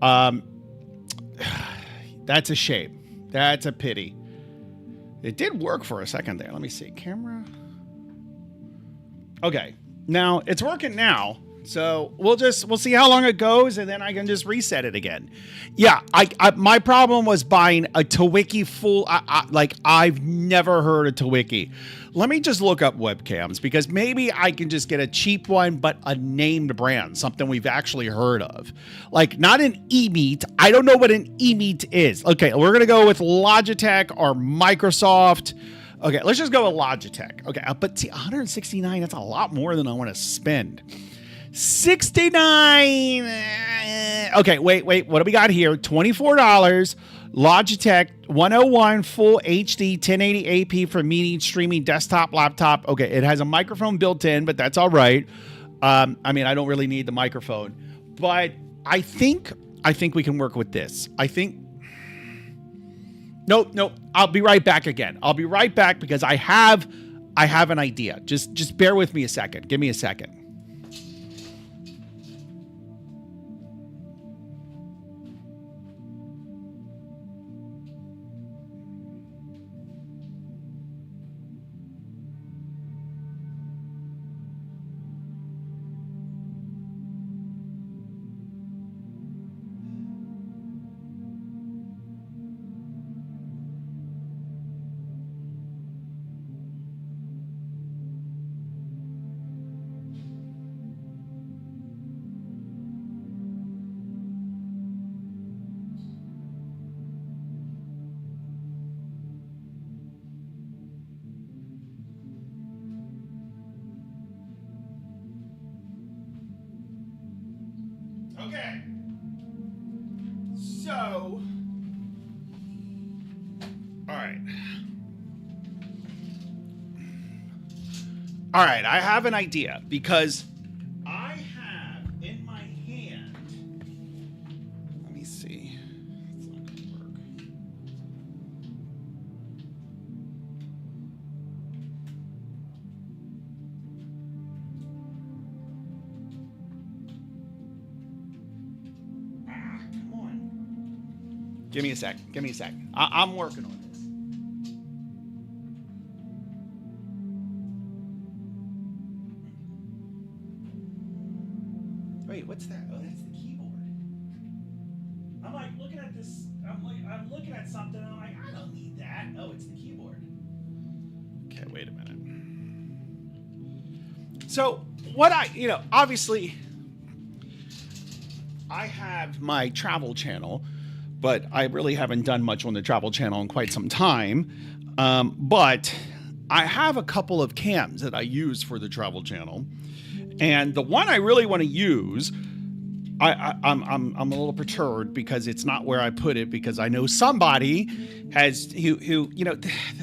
Um, that's a shame. That's a pity. It did work for a second there. Let me see. Camera. Okay. Now it's working now. So we'll see how long it goes, and then I can just reset it again. Yeah, I my problem was buying a Tawiki full. Like I've never heard of Tawiki. Let me just look up webcams because maybe I can just get a cheap one, but a named brand, something we've actually heard of. Like not an eMeet. I don't know what an eMeet is. Okay, we're gonna go with Logitech or Microsoft. Okay, let's just go with Logitech. Okay, but see, 169. That's a lot more than I want to spend. 69. Okay, wait. What do we got here? $24. Logitech 101 full HD 1080 AP for meeting, streaming, desktop, laptop. Okay, it has a microphone built in, but that's all right. I mean, I don't really need the microphone, but I think we can work with this. I think. Nope. I'll be right back again. I'll be right back because I have an idea. Just bear with me a second. Give me a second. Okay. So, all right. All right, I have an idea because I have in my hand. Let me see. It's not gonna work. Come on. Give me a sec. I'm working on this. Wait, what's that? Oh, that's the keyboard. I'm like looking at this. I'm looking at something. And I'm like, I don't need that. Oh, it's the keyboard. Okay, wait a minute. So what obviously, I have my travel channel, but I really haven't done much on the travel channel in quite some time. But I have a couple of cams that I use for the travel channel. And the one I really want to use, I'm a little perturbed because it's not where I put it, because I know somebody who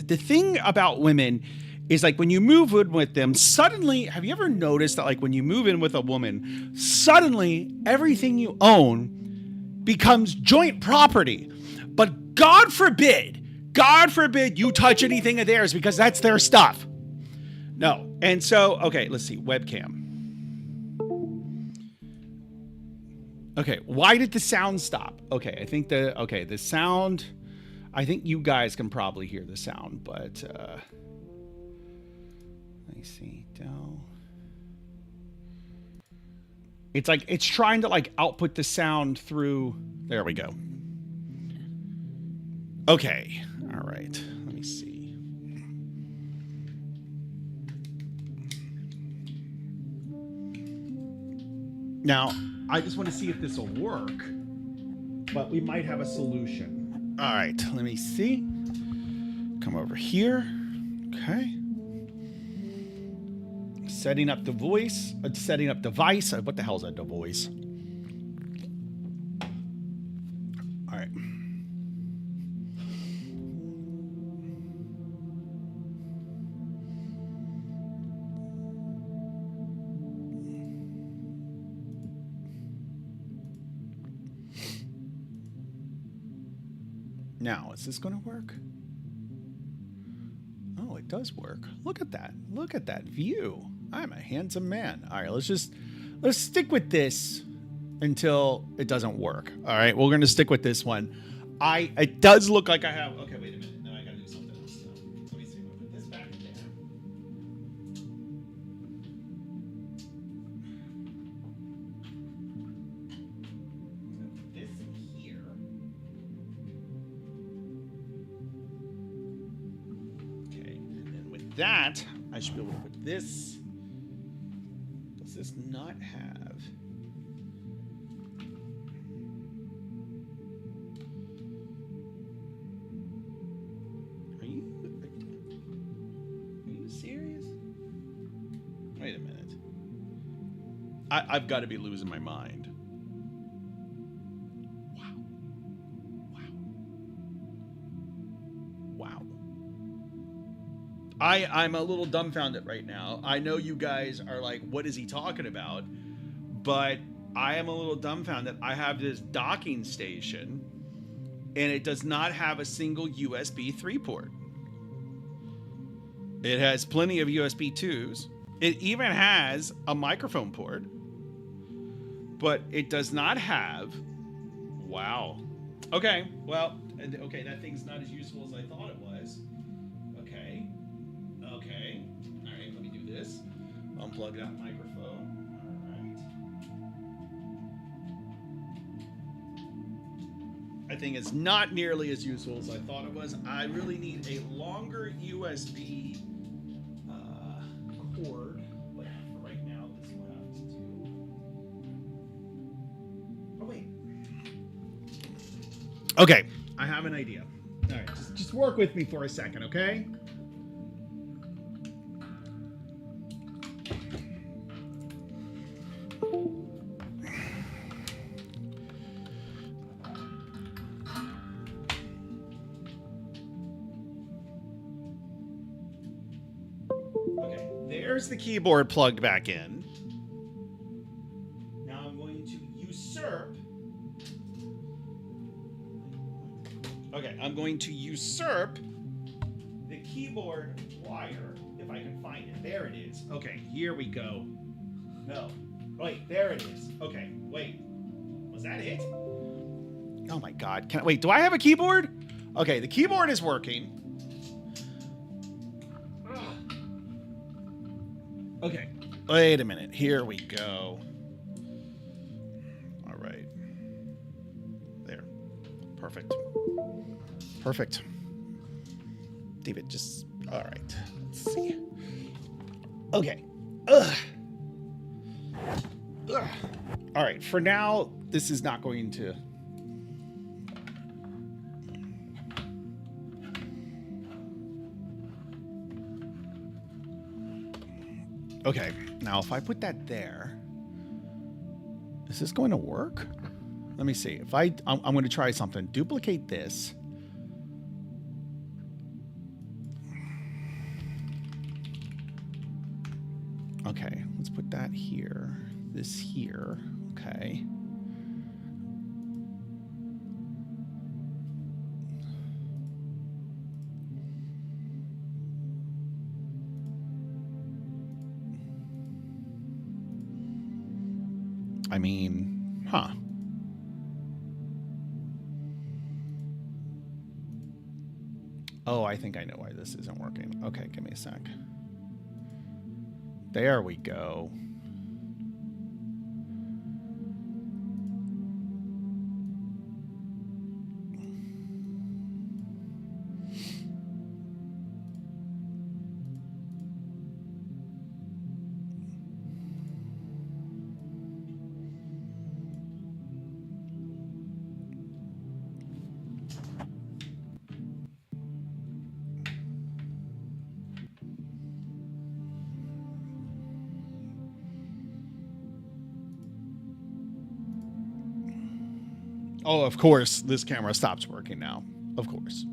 the thing about women is like when you move in with them, suddenly, have you ever noticed that like when you move in with a woman, suddenly everything you own becomes joint property? But God forbid you touch anything of theirs because that's their stuff. No. And so, okay, let's see, webcam. Okay, why did the sound stop? Okay, I think the sound, I think you guys can probably hear the sound, but let me see, Dell. It's like, it's trying to like output the sound through, there we go. Okay, all right, let me see. Now, I just want to see if this will work, but we might have a solution. All right, let me see. Come over here. Okay. Setting up the voice, setting up device. What the hell is that device? All right. Now, is this going to work? Oh, it does work. Look at that. Look at that view. I'm a handsome man. All right, let's stick with this. until it doesn't work. All right, we're going to stick with this one. It does look like I have. Okay, wait a minute. Now I got to do something else. So, let me see. We'll put this back there. Put this here. Okay, and then with that, I should be able to put this. Does this not have? Wait a minute. I've got to be losing my mind. Wow. I'm a little dumbfounded right now. I know you guys are like, what is he talking about? But I am a little dumbfounded. I have this docking station, and it does not have a single USB 3 port. It has plenty of USB 2s. It even has a microphone port, but it does not have. Wow. Okay. Well, okay. That thing's not as useful as I thought it was. Okay. All right. Let me do this. Unplug that microphone. All right. I think it's not nearly as useful as I thought it was. I really need a longer USB cord, but for right now, this will have to do. Oh wait. Okay, I have an idea. All right, just work with me for a second, okay? There's the keyboard plugged back in. Now I'm going to usurp. Okay, I'm going to usurp the keyboard wire if I can find it. There it is. Okay, here we go. No. Wait, there it is. Okay, wait. Was that it? Oh my God. Wait, do I have a keyboard? Okay, the keyboard is working. Okay, wait a minute. Here we go. All right. There. Perfect. David, just... All right. Let's see. Okay. Ugh. All right. For now, this is not going to... Okay, now if I put that there, is this going to work? Let me see. If I'm going to try something. Duplicate this. Okay, let's put that here. This here. Okay. I mean, huh. Oh, I think I know why this isn't working. Okay, give me a sec. There we go. Oh, of course, this camera stops working now. Of course.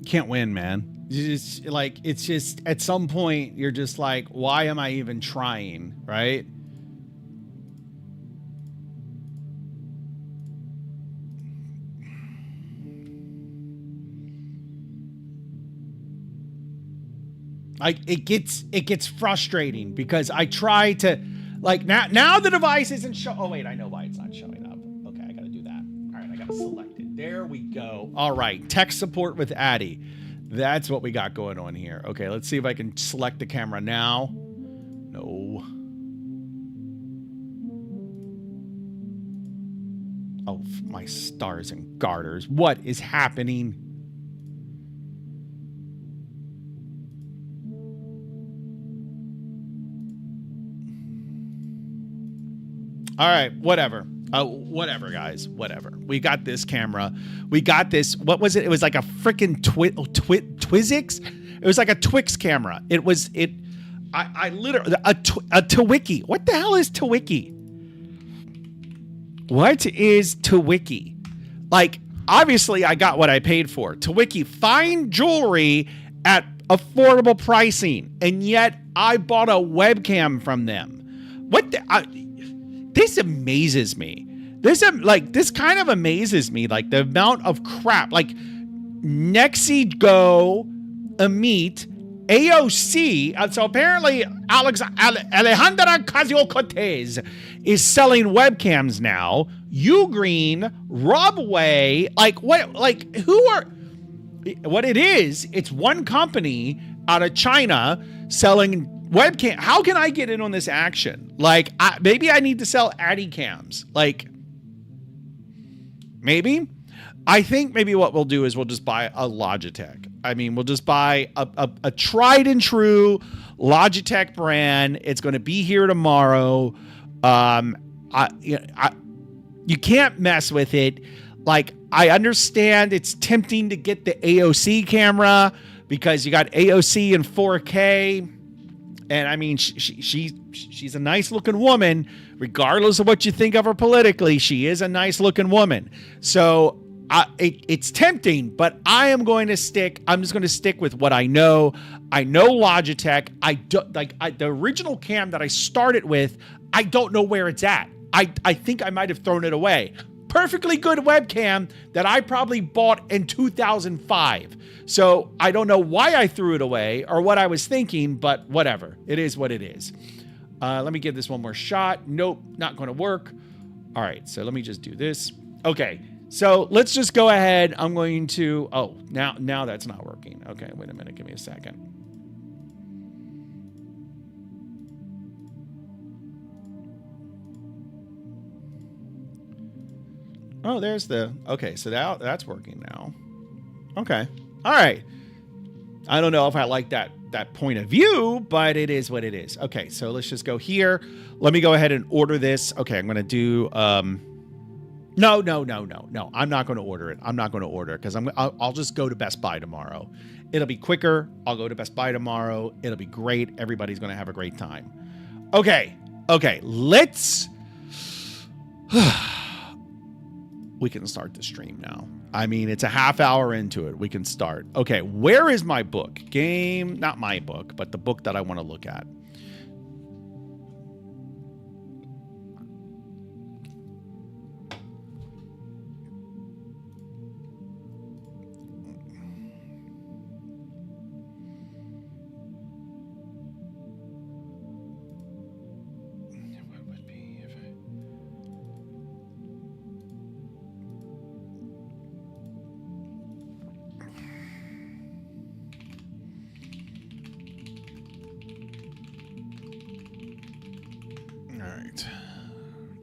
Can't win, man. It's just at some point you're just like, why am I even trying, right? Like it gets frustrating because I try to, like, now the device isn't show. Oh wait, I know why it's not showing up. Okay, I gotta do that. All right, I gotta select it. There we go. All right, tech support with Addy. That's what we got going on here. Okay, let's see if I can select the camera now. No. Oh, my stars and garters. What is happening? All right, whatever. Whatever, guys. Whatever. We got this camera. We got this. What was it? It was like a freaking Twizzix. It was like a Twix camera. I literally a Twiki. What the hell is Twiki? What is Twiki? Like, obviously, I got what I paid for. Twiki, fine jewelry at affordable pricing, and yet I bought a webcam from them. What the? This amazes me. This kind of amazes me. Like the amount of crap. Like Nexi Go, Amit, AOC. So apparently Alejandra Ocasio-Cortez is selling webcams now. Ugreen, Robway. Like what? Like who are? What it is? It's one company out of China selling webcam. How can I get in on this action? Like, maybe I need to sell Addy cams. Like, maybe. I think maybe what we'll do is we'll just buy a Logitech. I mean, we'll just buy a tried and true Logitech brand. It's going to be here tomorrow. You can't mess with it. Like, I understand it's tempting to get the AOC camera because you got AOC in 4K. And I mean, she's a nice looking woman, regardless of what you think of her politically. She is a nice looking woman. So it's tempting, but I'm just going to stick with what I know. I know Logitech. The original cam that I started with, I don't know where it's at. I think I might have thrown it away. Perfectly good webcam that I probably bought in 2005. So I don't know why I threw it away or what I was thinking, but whatever. It is what it is. Let me give this one more shot. Nope, not going to work. All right, so let me just do this. Okay, so let's just go ahead. I'm going to, now that's not working. Okay, wait a minute, give me a second. Oh, there's okay, so that's working now. Okay. All right. I don't know if I like that point of view, but it is what it is. Okay, so let's just go here. Let me go ahead and order this. Okay, I'm going to do no. I'm not going to order it. I'm not going to order it because I'll just go to Best Buy tomorrow. It'll be quicker. I'll go to Best Buy tomorrow. It'll be great. Everybody's going to have a great time. Okay, let's we can start the stream now. I mean, it's a half hour into it. We can start. Okay, where is my book? Not my book, but the book that I want to look at.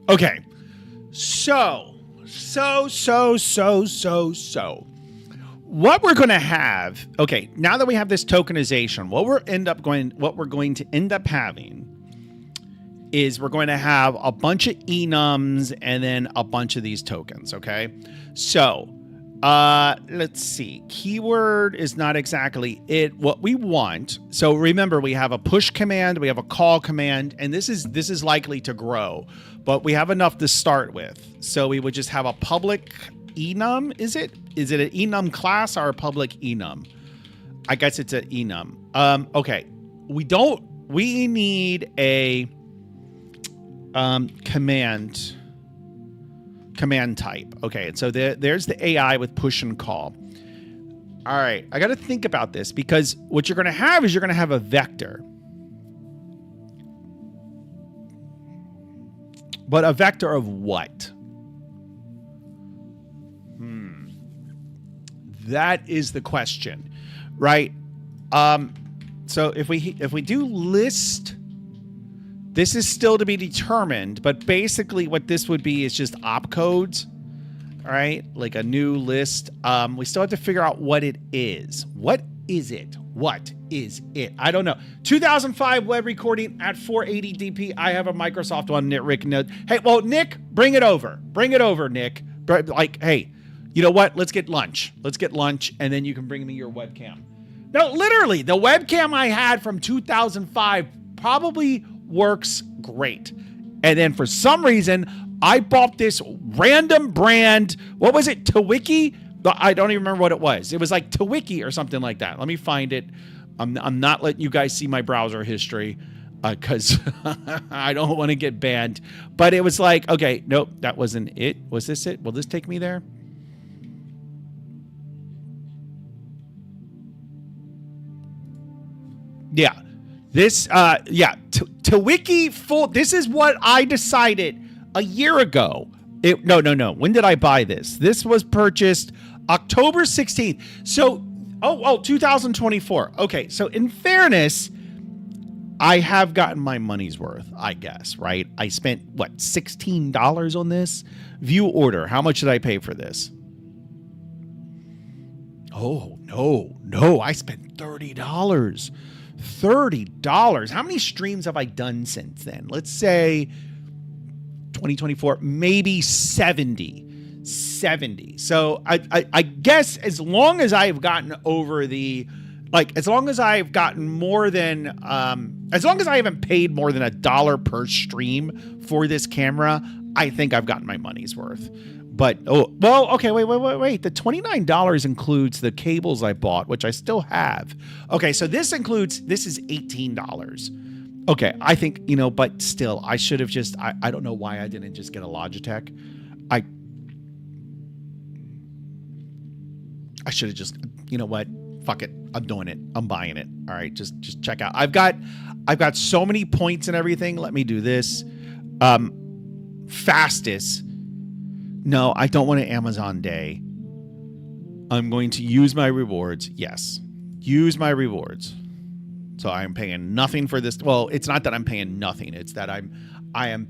Okay, so what we're going to have, okay, now that we have this tokenization, what we're going to end up having is we're going to have a bunch of enums and then a bunch of these tokens, okay? So, let's see. Keyword is not exactly it. What we want. So remember, we have a push command, we have a call command, and this is likely to grow, but we have enough to start with. So we would just have a public enum. Is it an enum class or a public enum? I guess it's an enum. Okay. We need a command type. Okay, so there's the AI with push and call. All right. I got to think about this because what you're going to have is you're going to have a vector. But a vector of what? That is the question, right? So if we do list, this is still to be determined, but basically what this would be is just opcodes, all right? Like a new list. We still have to figure out what it is. What is it? What is it? I don't know. 2005 web recording at 480 dp. I have a Microsoft one. Rick, hey, well, Nick, bring it over. Bring it over, Nick. Like, hey, you know what? Let's get lunch. Let's get lunch, and then you can bring me your webcam. No, literally, the webcam I had from 2005 probably works great. And then for some reason, I bought this random brand. What was it? Tawiki? I don't even remember what it was. It was like Tawiki or something like that. Let me find it. I'm not letting you guys see my browser history because I don't want to get banned. But it was like, okay, nope, that wasn't it. Was this it? Will this take me there? Yeah. This, Tawiki full. This is what I decided a year ago. No. When did I buy this? This was purchased October 16th. So, 2024. Okay. So in fairness, I have gotten my money's worth, I guess, right? I spent, what, $16 on this? View order. How much did I pay for this? Oh, no. I spent $30. $30. How many streams have I done since then? Let's say 2024, maybe 70. So I guess as long as I've gotten over the, like, as long as I've gotten more than, as long as I haven't paid more than $1 per stream for this camera, I think I've gotten my money's worth. But, okay, wait. The $29 includes the cables I bought, which I still have. Okay, so this is $18. Okay, I think, but still, I should have just, I don't know why I didn't just get a Logitech. I should have just, you know what? Fuck it. I'm doing it. I'm buying it. All right, just check out. I've got so many points and everything. Let me do this. Fastest. No, I don't want an Amazon day. I'm going to use my rewards. Yes. Use my rewards. So I am paying nothing for this. Well, it's not that I'm paying nothing. It's that I am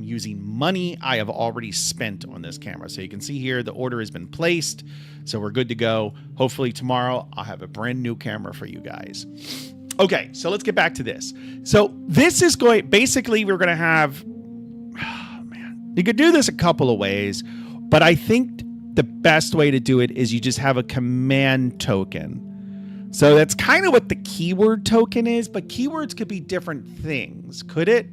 using money I have already spent on this camera. So you can see here, the order has been placed. So we're good to go. Hopefully tomorrow I'll have a brand new camera for you guys. Okay, so let's get back to this. So this is basically we're going to have, you could do this a couple of ways, but I think the best way to do it is you just have a command token. So that's kind of what the keyword token is, but keywords could be different things. Could it?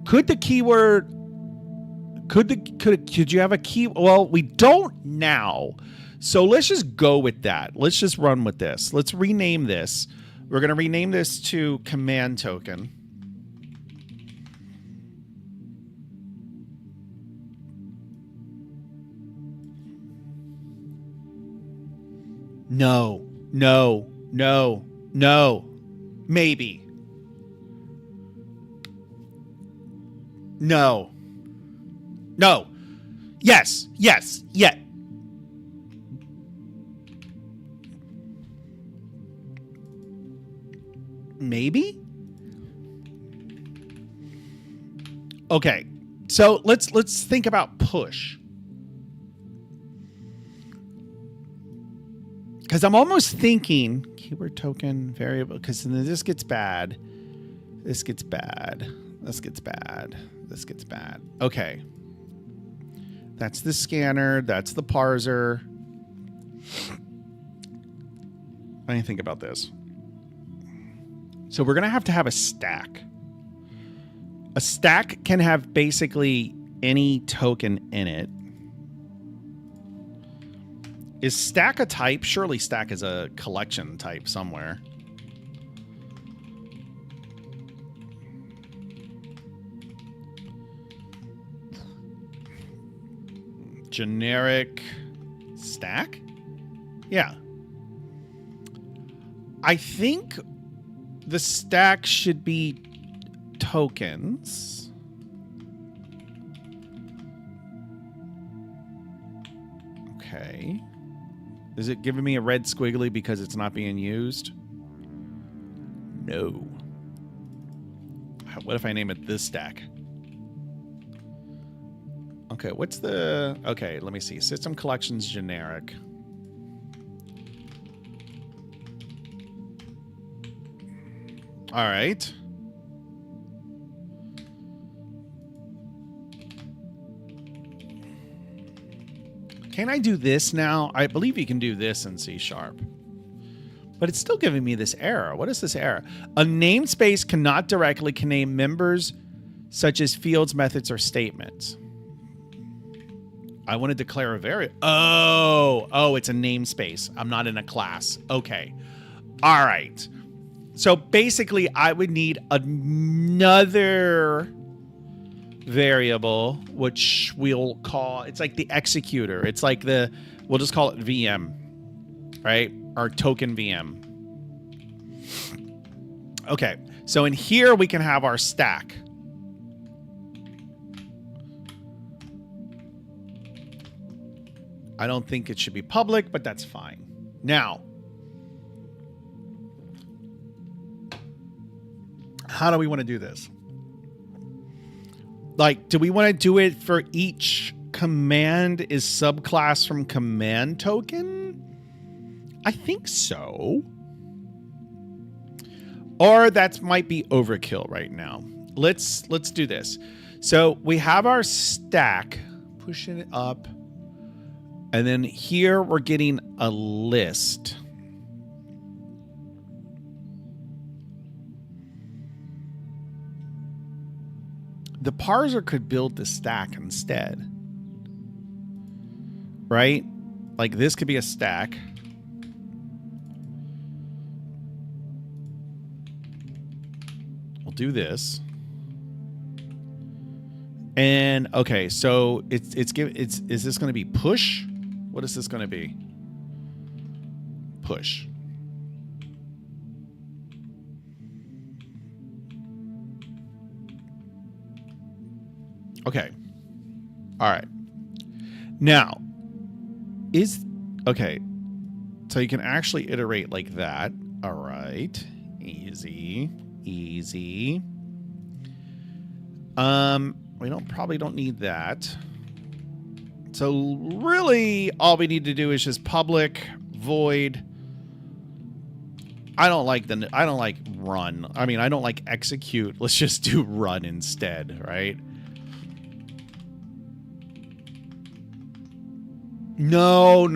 Could the keyword, could you have a key? Well, we don't now. So let's just go with that. Let's just run with this. Let's rename this. We're going to rename this to command token. No. Maybe. No. Yes. Yeah. Maybe? Okay. So let's think about push. Because I'm almost thinking keyword token variable, because this gets bad. This gets bad. Okay. That's the scanner. That's the parser. Let me think about this. So we're going to have a stack. A stack can have basically any token in it. Is stack a type? Surely stack is a collection type somewhere. generic stack? Yeah. I think the stack should be tokens. Okay. Is it giving me a red squiggly because it's not being used? No. What if I name it this stack? Okay, what's the... Okay, let me see. System collections generic. All right. Can I do this now? I believe you can do this in C#. But it's still giving me this error. What is this error? A namespace cannot directly name members such as fields, methods, or statements. I want to declare a variable. Oh, it's a namespace. I'm not in a class. Okay. All right. So basically, I would need another variable, which we'll call, it's like the executor. It's like we'll just call it VM, right? Our token VM. Okay. So in here, we can have our stack. I don't think it should be public, but that's fine. Now, how do we want to do this? Like, do we want to do it for each command is subclass from command token? I think so. Or that might be overkill right now. Let's do this. So we have our stack, pushing it up. And then here we're getting a list. The parser could build the stack instead. Right? Like this could be a stack. We'll do this. And okay, so is this going to be push? What is this going to be? Push. Okay. All right. Now, okay. So you can actually iterate like that. All right. Easy. Easy. We probably don't need that. So really all we need to do is just public void. I don't like run. I mean, I don't like execute. Let's just do run instead, right? No.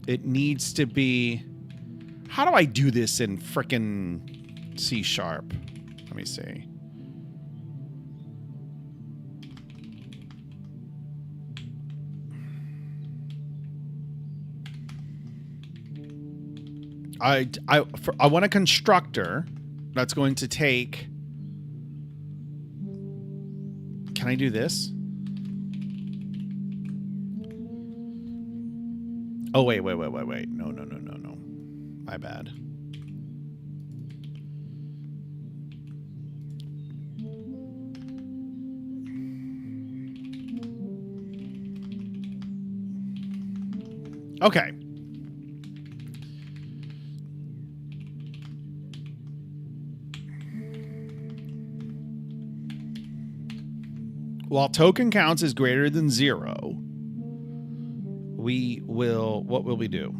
It needs to be... How do I do this in frickin' C#? Let me see. I want a constructor that's going to take... Can I do this? Oh, wait. No. My bad. Okay. While token counts is greater than 0, what will we do?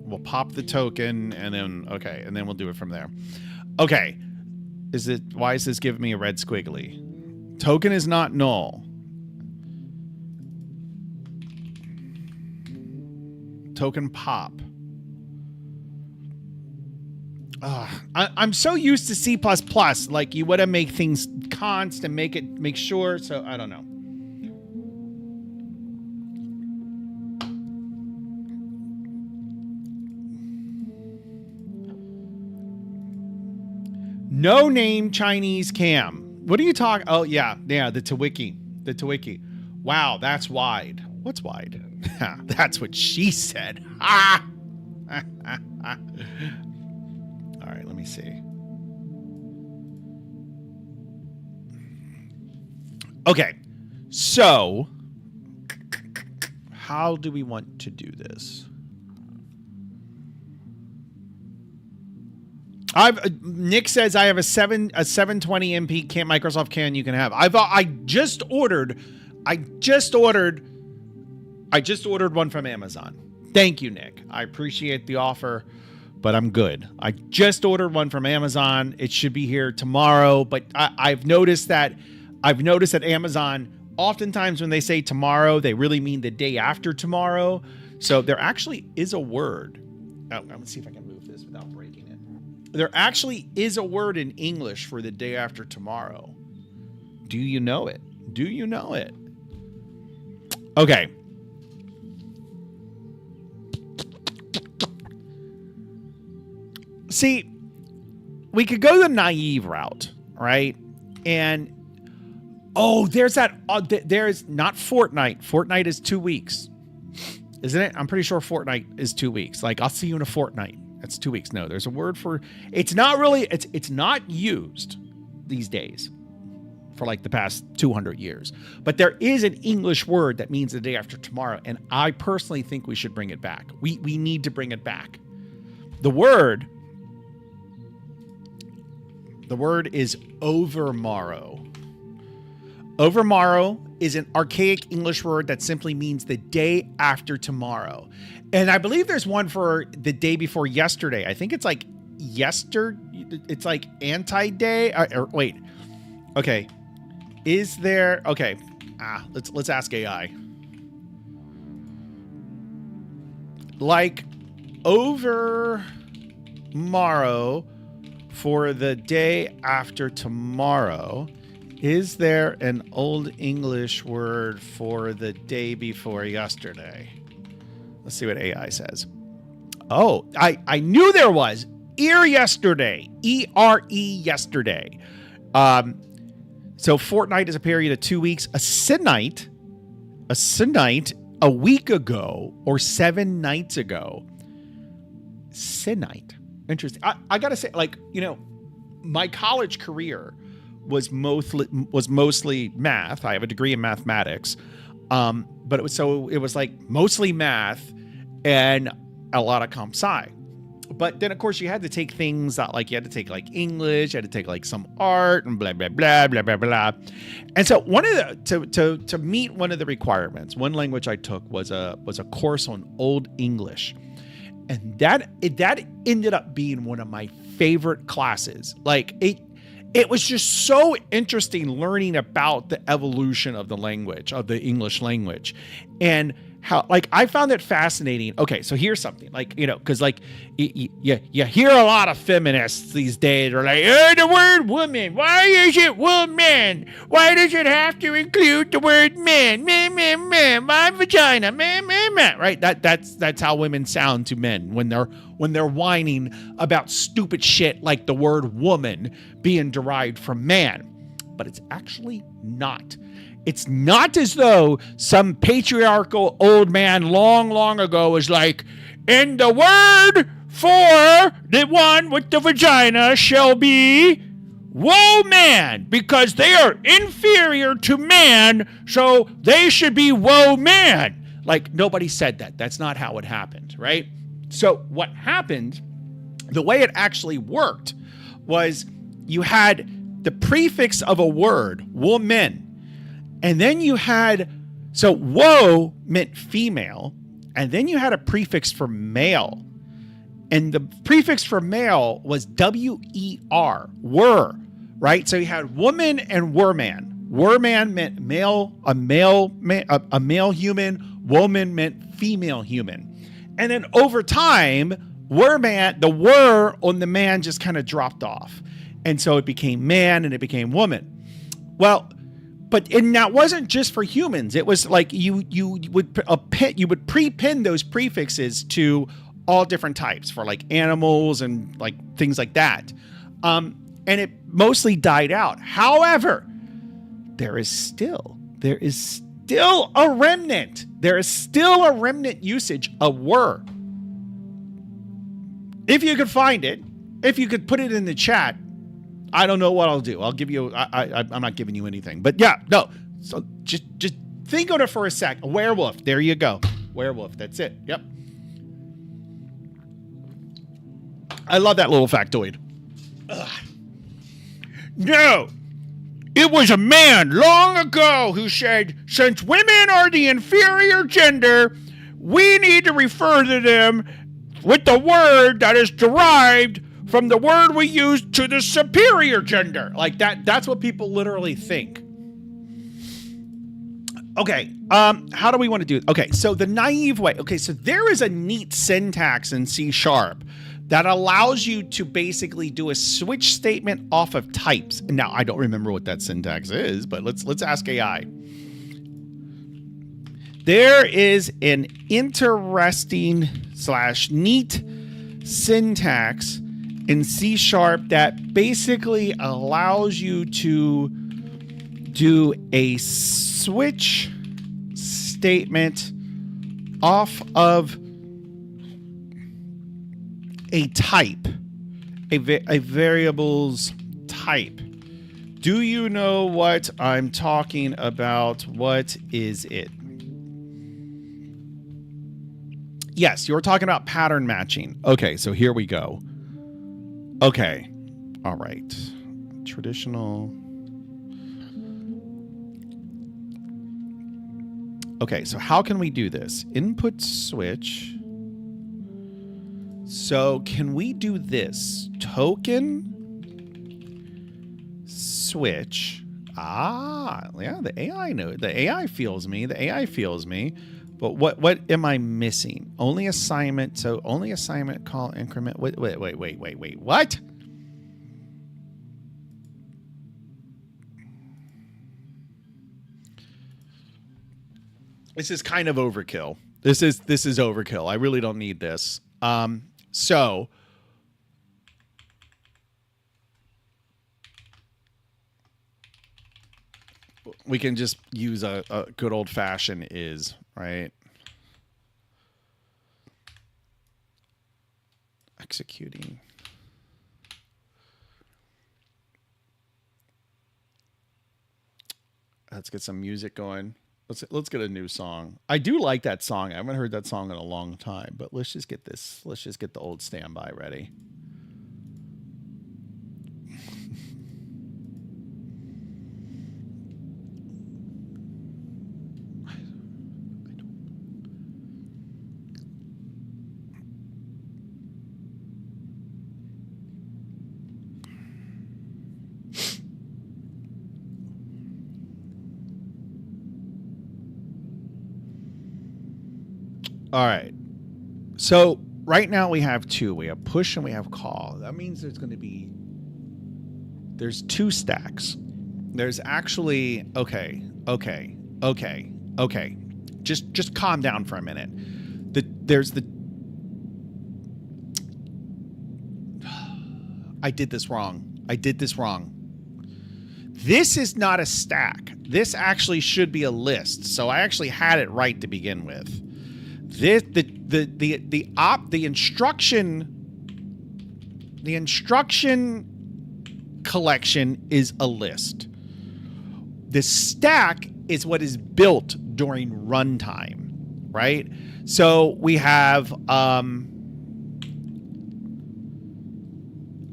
We'll pop the token and then, okay, and then we'll do it from there. Okay. Why is this giving me a red squiggly? Token is not null. Token pop. I'm so used to C++. Like you want to make things const and make sure. So I don't know. No name Chinese cam. What are you talking? Oh yeah, the Tawiki. Wow, that's wide. What's wide? That's what she said. Ah. All right, let me see. Okay, so how do we want to do this? Nick says I have a 720 MP Microsoft can you can have. I just ordered one from Amazon. Thank you, Nick. I appreciate the offer, but I'm good. I just ordered one from Amazon. It should be here tomorrow, but I've noticed that Amazon, oftentimes when they say tomorrow, they really mean the day after tomorrow. So there actually is a word. I'm going to see if I can move this without breaking it. There actually is a word in English for the day after tomorrow. Do you know it? Do you know it? Okay. See, we could go the naive route, right? And there's not Fortnite. Fortnite is 2 weeks, isn't it? I'm pretty sure Fortnite is 2 weeks. Like, I'll see you in a fortnight. That's 2 weeks. No, there's a word for it's not really. It's not used these days for like the past 200 years. But there is an English word that means the day after tomorrow, and I personally think we should bring it back. We need to bring it back. The word is overmorrow. Overmorrow is an archaic English word that simply means the day after tomorrow. And I believe there's one for the day before yesterday. I think it's like it's like anti-day. Or wait. Okay. Is there... Okay. Let's ask AI. Like overmorrow for the day after tomorrow, is there an old English word for the day before yesterday? Let's see what AI says. Oh, I knew there was. Yesterday. E-R-E yesterday. So fortnight is a period of 2 weeks. A sennight a week ago or 7 nights ago. Sennight. Interesting. I gotta say, like, you know, my college career was mostly math. I have a degree in mathematics, but it was like mostly math and a lot of comp sci. But then, of course, you had to take things that, like, you had to take like English, you had to take like some art and blah blah blah blah blah blah. And so one of the to meet one of the requirements, one language I took was a course on Old English. And that ended up being one of my favorite classes. Like, it was just so interesting learning about the evolution of the language, of the English language, and how, like, I found it fascinating. Okay, so here's something, like, you know, because like you hear a lot of feminists these days are like, the word woman, why is it woman? Why does it have to include the word man? Man, my vagina, man, right? That's how women sound to men when they're whining about stupid shit like the word woman being derived from man. But it's actually not. It's not as though some patriarchal old man long ago was like, and the word for the one with the vagina shall be woe-man, because they are inferior to man, so they should be woe-man. Like, nobody said that. That's not how it happened, right? So what happened, the way it actually worked, was you had the prefix of a word, woman, and then you had, so woe meant female, and then you had a prefix for male. And the prefix for male was W-E-R, were, right? So you had woman and were-man. Were-man meant male, a male human. Woman meant female human. And then over time, the were on the man just kind of dropped off. And so it became man and it became woman. Well, and that wasn't just for humans. It was like you would pre-pin those prefixes to all different types for like animals and like things like that. And it mostly died out. However, there is still a remnant. There is still a remnant usage of were. If you could find it, if you could put it in the chat, I don't know what I'll do. I'll give you, I'm not giving you anything, but yeah, no. So just think on it for a sec. A werewolf. There you go. Werewolf. That's it. Yep. I love that little factoid. Ugh. No. It was a man long ago who said, since women are the inferior gender, we need to refer to them with the word that is derived from the word we use to the superior gender. Like that's what people literally think. Okay, how do we want to do it? Okay, so the naive way. Okay, so there is a neat syntax in C# that allows you to basically do a switch statement off of types. Now, I don't remember what that syntax is, but let's ask AI. There is an interesting / neat syntax in C# that basically allows you to do a switch statement off of a type, a variable's type. Do you know what I'm talking about? What is it? Yes, you're talking about pattern matching. Okay, so here we go. Okay. All right. Traditional. Okay, so how can we do this? Input switch. So can we do this? Token switch. Ah, yeah, the AI knows. The AI feels me. The AI feels me. But what am I missing? Only assignment. So only assignment call increment. Wait. What? This is kind of overkill. This is overkill. I really don't need this. So we can just use a good old fashioned is, right? Executing. Let's get some music going. Let's get a new song. I do like that song. I haven't heard that song in a long time, but let's just get this. Let's just get the old standby ready. All right. So right now we have two. We have push and we have call. That means there's two stacks. There's actually, okay. Just calm down for a minute. I did this wrong. This is not a stack. This actually should be a list. So I actually had it right to begin with. The instruction collection is a list. The stack is what is built during runtime, right? So we have I'm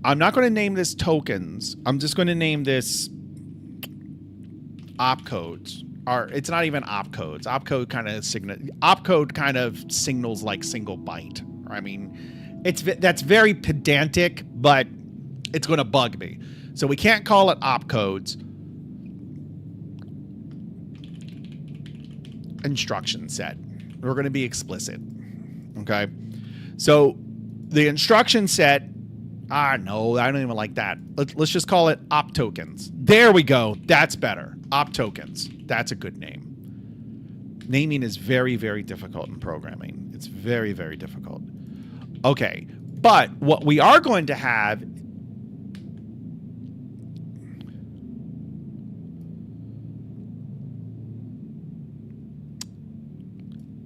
not going to name this tokens. I'm just going to name this opcodes. Or it's not even opcodes. Opcode kind of signals like single byte. I mean, that's very pedantic, but it's going to bug me. So we can't call it opcodes. Instruction set. We're going to be explicit. Okay. So the instruction set, no, I don't even like that. Let's just call it op tokens. There we go. That's better. Op tokens. That's a good name. Naming is very, very difficult in programming. It's very, very difficult. Okay. But what we are going to have,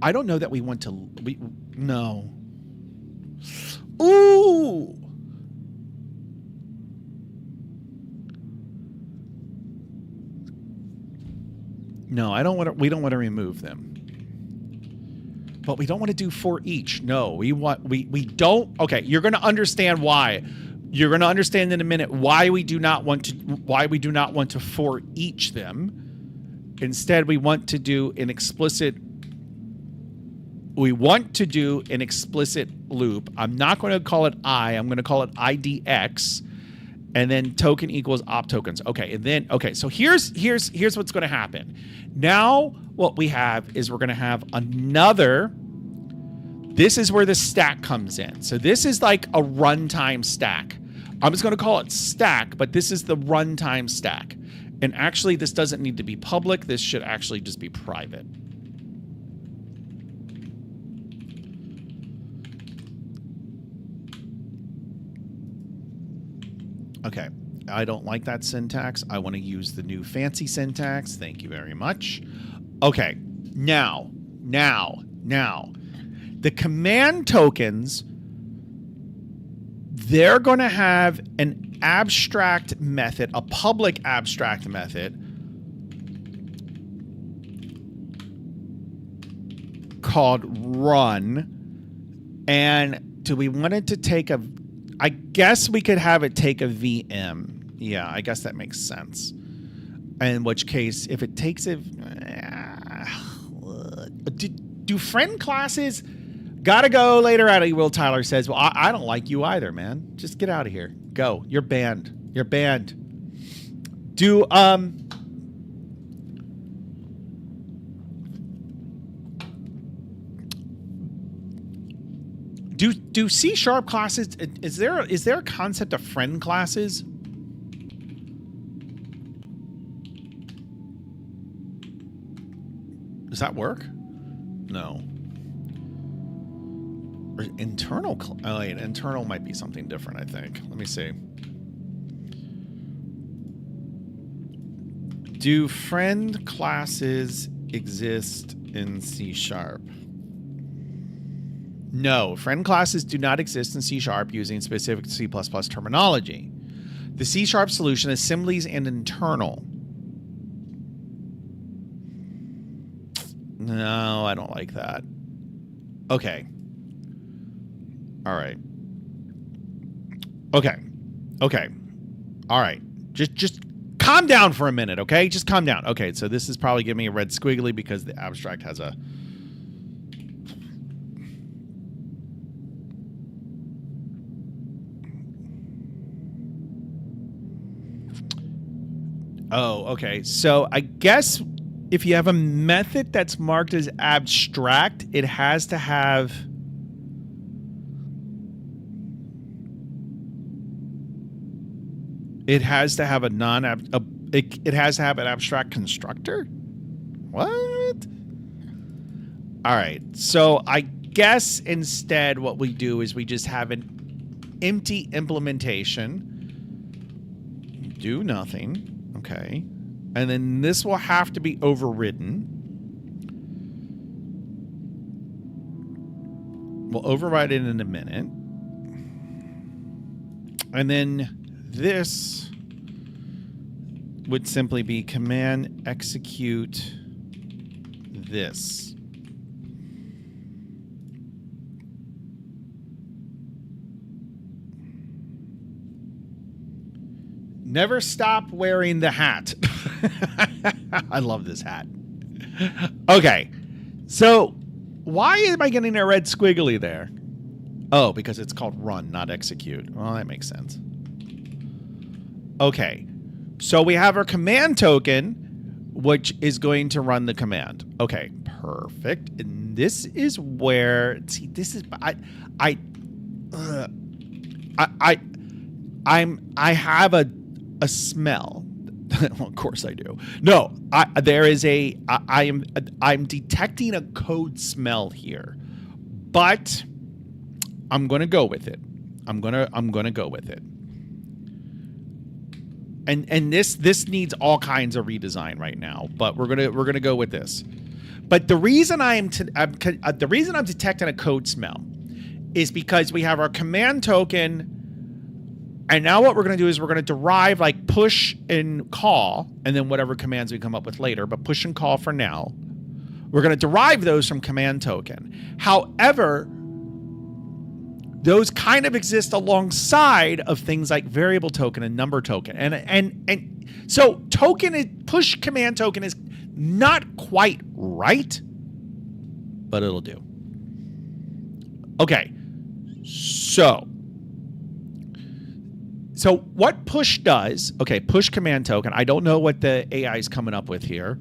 I don't know that we want to, no. Ooh. No, we don't want to remove them. But we don't want to do for each. No, we don't. Okay, you're going to understand why. You're going to understand in a minute why we do not want to for each them. Instead, we want to do an explicit loop. I'm not going to call it I'm going to call it IDX, and then token equals op tokens. Okay, and then so here's what's going to happen. Now what we have is we're going to have another. This is where the stack comes in. So this is like a runtime stack. I'm just going to call it stack, but this is the runtime stack. And actually, this doesn't need to be public. This should actually just be private. Okay, I don't like that syntax. I want to use the new fancy syntax. Thank you very much. Okay, now, the command tokens, they're going to have an abstract method, a public abstract method called run. And do we want it to take I guess we could have it take a VM. Yeah, I guess that makes sense. In which case, if it takes a... do friend classes... Gotta go later out of Will Tyler says, well, I don't like you either, man. Just get out of here. Go. You're banned. You're banned. Do C# classes, is there a concept of friend classes? Does that work? No. Or internal, oh wait, internal might be something different, I think. Let me see. Do friend classes exist in C#? No, friend classes do not exist in C# using specific C++ terminology. The C# solution is assemblies and internal. No, I don't like that. Okay. All right. Okay. All right. Just calm down for a minute, okay? Just calm down. Okay, so this is probably giving me a red squiggly because the abstract has a... Oh, okay. So I guess if you have a method that's marked as abstract, it has to have... It has to have it has to have an abstract constructor? What? All right. So I guess instead what we do is we just have an empty implementation. Do nothing. Okay. And then this will have to be overridden. We'll override it in a minute. And then this would simply be command execute this. Never stop wearing the hat. I love this hat. Okay. So why am I getting a red squiggly there? Oh, because it's called run, not execute. Well, that makes sense. Okay. So we have our command token, which is going to run the command. Okay, perfect. And this is where, see, this is, I I have a smell. Well, of course I do. No, I'm detecting a code smell here, but I'm gonna go with it. I'm gonna go with it. And this needs all kinds of redesign right now, but we're gonna go with this. But the reason I'm detecting a code smell is because we have our command token. And now what we're going to do is we're going to derive like push and call, and then whatever commands we come up with later, but push and call for now. We're going to derive those from command token. However, those kind of exist alongside of things like variable token and number token. And so push command token is not quite right, but it'll do. Okay. So what push does, okay, push command token. I don't know what the AI is coming up with here.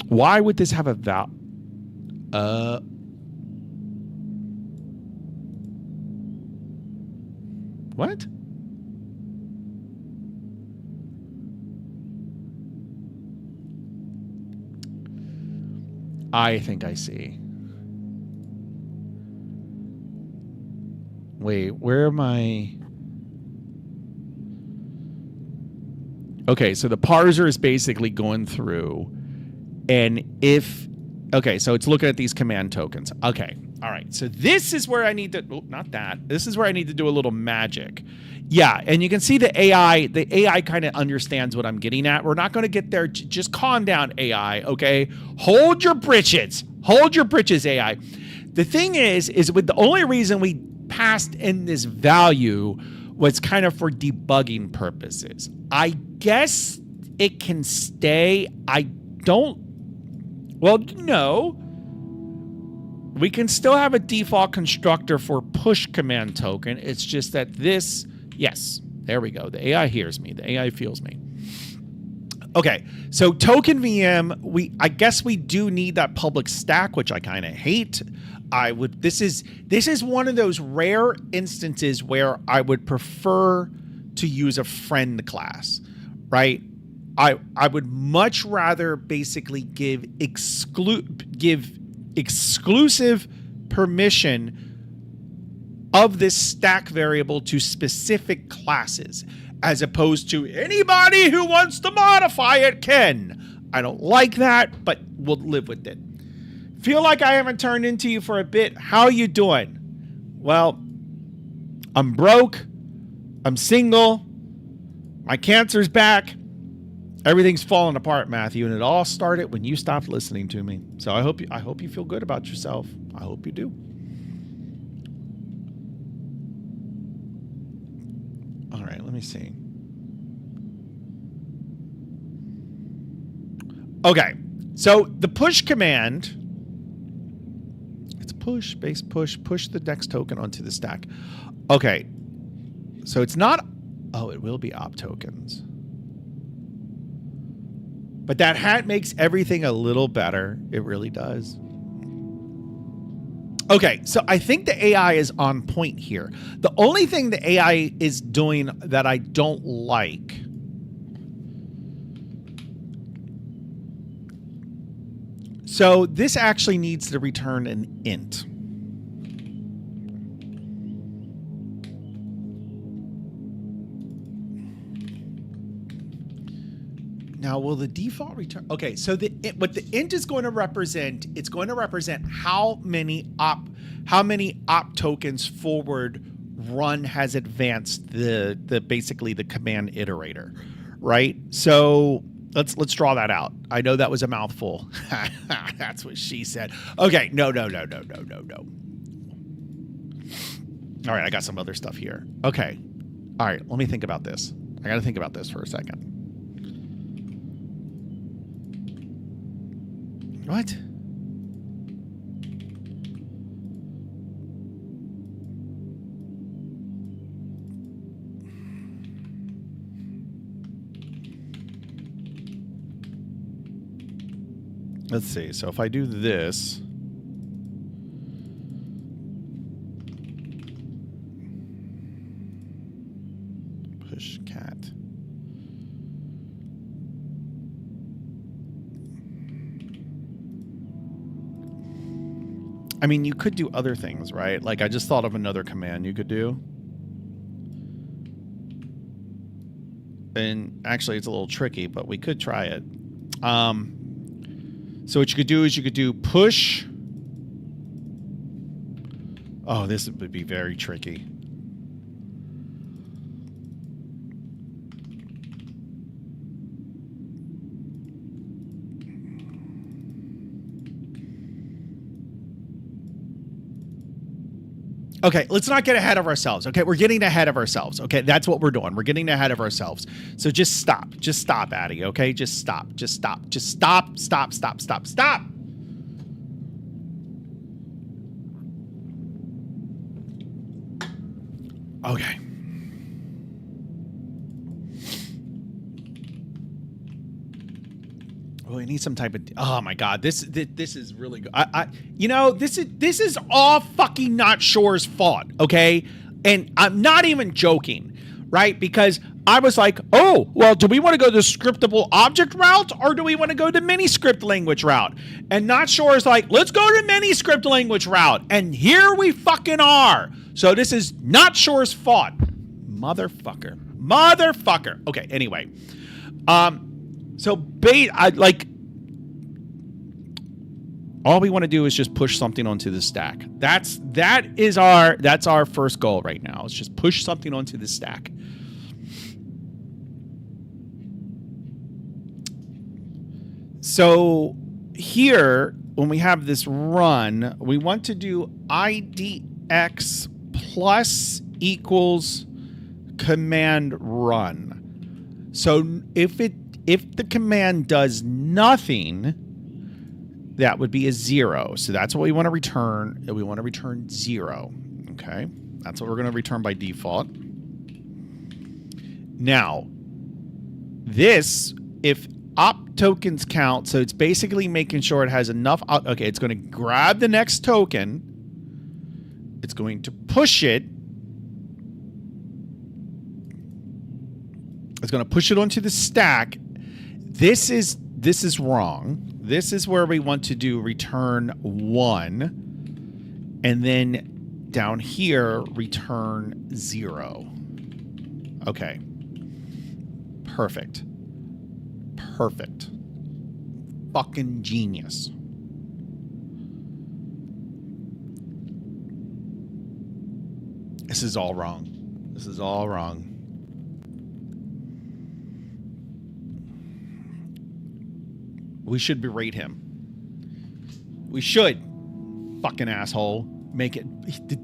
Why would this have a what? I think I see. Wait, where am I? Okay, so the parser is basically going through, and so it's looking at these command tokens. Okay, all right. So this is where I need to, not that. This is where I need to do a little magic. Yeah, and you can see the AI kind of understands what I'm getting at. We're not going to get there. Just calm down, AI, okay? Hold your britches. Hold your britches, AI. The thing is with the only reason we passed in this value was kind of for debugging purposes. I guess it can stay. No. We can still have a default constructor for push command token. It's just that yes, there we go. The AI hears me. The AI feels me. Okay, so token VM, I guess we do need that public stack, which I kind of hate. This is one of those rare instances where I would prefer to use a friend class, right? I would much rather basically give exclusive permission of this stack variable to specific classes, as opposed to anybody who wants to modify it can. I don't like that, but we'll live with it. Feel like I haven't turned into you for a bit. How you doing? Well, I'm broke. I'm single. My cancer's back. Everything's falling apart, Matthew, and it all started when you stopped listening to me. So I hope you feel good about yourself. I hope you do. All right, let me see. Okay, so the push command. It's push, base push the next token onto the stack. Okay, so it's not. Oh, it will be op tokens. But that hat makes everything a little better. It really does. Okay, so I think the AI is on point here. The only thing the AI is doing that I don't like so this actually needs to return an int. Now, will the default return? Okay, so what the int is going to represent, it's going to represent how many op tokens forward run has advanced basically the command iterator, right? So let's draw that out. I know that was a mouthful. That's what she said. Okay, no. All right, I got some other stuff here. Okay, all right, let me think about this. I got to think about this for a second. What? Let's see. So if I do this, Push cat. I mean, you could do other things, right? Like, I just thought of another command you could do. And actually, it's a little tricky, but we could try it. So what you could do is you could do push. Oh, this would be very tricky. Okay, let's not get ahead of ourselves. Okay, we're getting ahead of ourselves. Okay, that's what we're doing. We're getting ahead of ourselves. So just stop. Just stop, Addy. Okay, just stop. Just stop. Just stop. Stop. Stop. Stop. Stop. Okay. Oh, I need some type of. Oh my God, this is really good. You know, this is all fucking Not Sure's fault, okay? And I'm not even joking, right? Because I was like, oh, well, do we want to go the scriptable object route or do we want to go the mini script language route? And Not Sure is like, let's go to mini script language route, and here we fucking are. So this is Not Sure's fault, motherfucker. Okay, anyway. So all we want to do is just push something onto the stack. That's our first goal right now. Is just push something onto the stack. So here, when we have this run, we want to do IDX plus equals command run. So if the command does nothing, that would be a 0. So that's what we want to return. We want to return 0. Okay, that's what we're going to return by default. Now, this, if op tokens count, so it's basically making sure it has enough. Okay, it's going to grab the next token. It's going to push it. It's going to push it onto the stack. This is wrong. This is where we want to do return 1, and then down here return 0. Okay. Perfect. Fucking genius. This is all wrong. We should berate him. We should. Fucking asshole. Make it.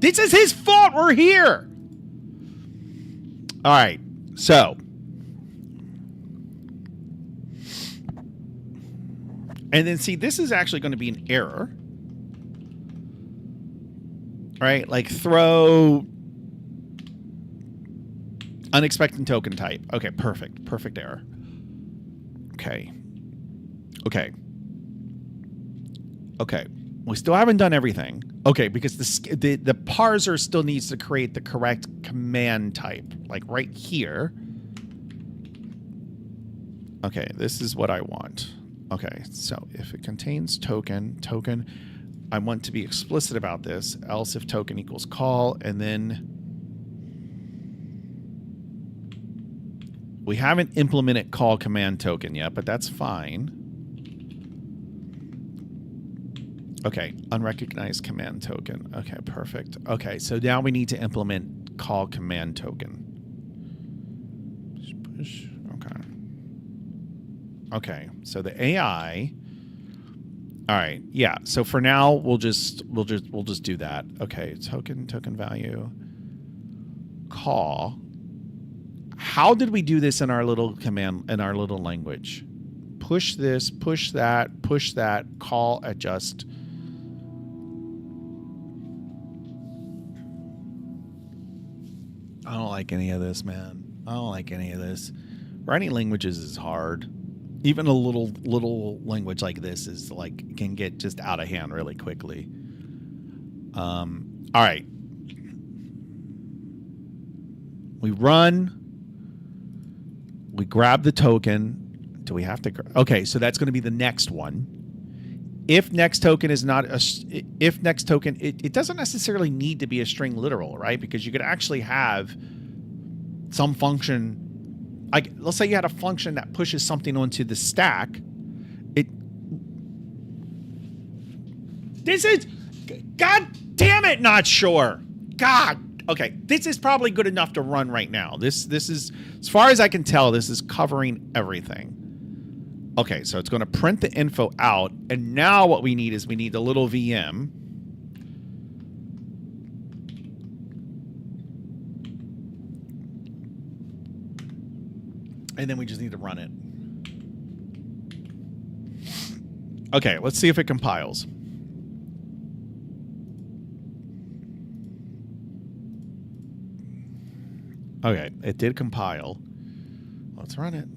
This is his fault. We're here. All right. So. And then see, this is actually going to be an error. All right. Like throw unexpected token type. Okay. Perfect error. Okay. We still haven't done everything. Okay, because the parser still needs to create the correct command type, like right here. Okay, this is what I want. Okay, so if it contains token, I want to be explicit about this, else if token equals call, and then we haven't implemented call command token yet, but that's fine. Okay, unrecognized command token. Okay, perfect. Okay, so now we need to implement call command token. Push. Okay, so the AI. All right, yeah. So for now, we'll just do that. Okay, token value. Call. How did we do this in our little command, in our little language? Push this, push that, call, adjust. I don't like any of this, man. I don't like any of this. Writing languages is hard. Even a little language like this is like can get just out of hand really quickly. All right. We run. We grab the token. Do we have to? Okay, so that's going to be the next one. If next token is not a, if next token, it doesn't necessarily need to be a string literal, right? Because you could actually have some function, like let's say you had a function that pushes something onto the stack. This is, God damn it, not sure. God. Okay, this is probably good enough to run right now. This is, as far as I can tell, this is covering everything. Okay, so it's going to print the info out, and now what we need is we need a little VM. And then we just need to run it. Okay, let's see if it compiles. Okay, it did compile. Let's run it.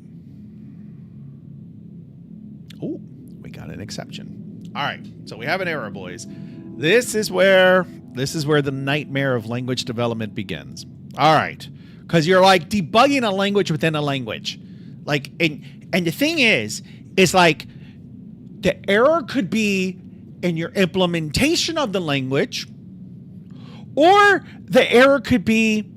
Oh, we got an exception. All right, so we have an error, boys. This is where the nightmare of language development begins. All right, because you're like debugging a language within a language, like, and the thing is like the error could be in your implementation of the language, or the error could be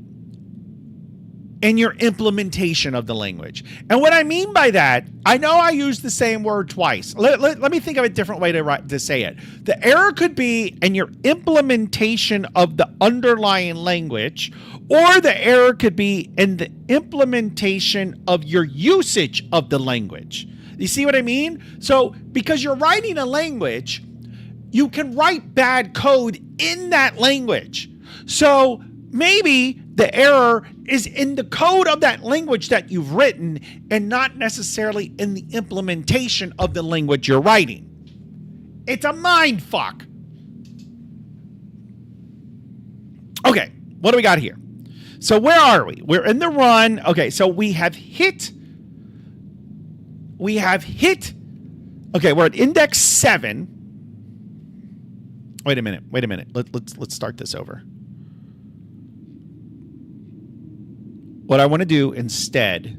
in your implementation of the language. And what I mean by that, I know I used the same word twice. Let me think of a different way to say it. The error could be in your implementation of the underlying language, or the error could be in the implementation of your usage of the language. You see what I mean? So because you're writing a language, you can write bad code in that language. So maybe the error is in the code of that language that you've written and not necessarily in the implementation of the language you're writing. It's a mind fuck. Okay, what do we got here? So where are we? We're in the run. Okay, so we have hit. Okay, we're at index 7. Wait a minute. Let's start this over. What I want to do instead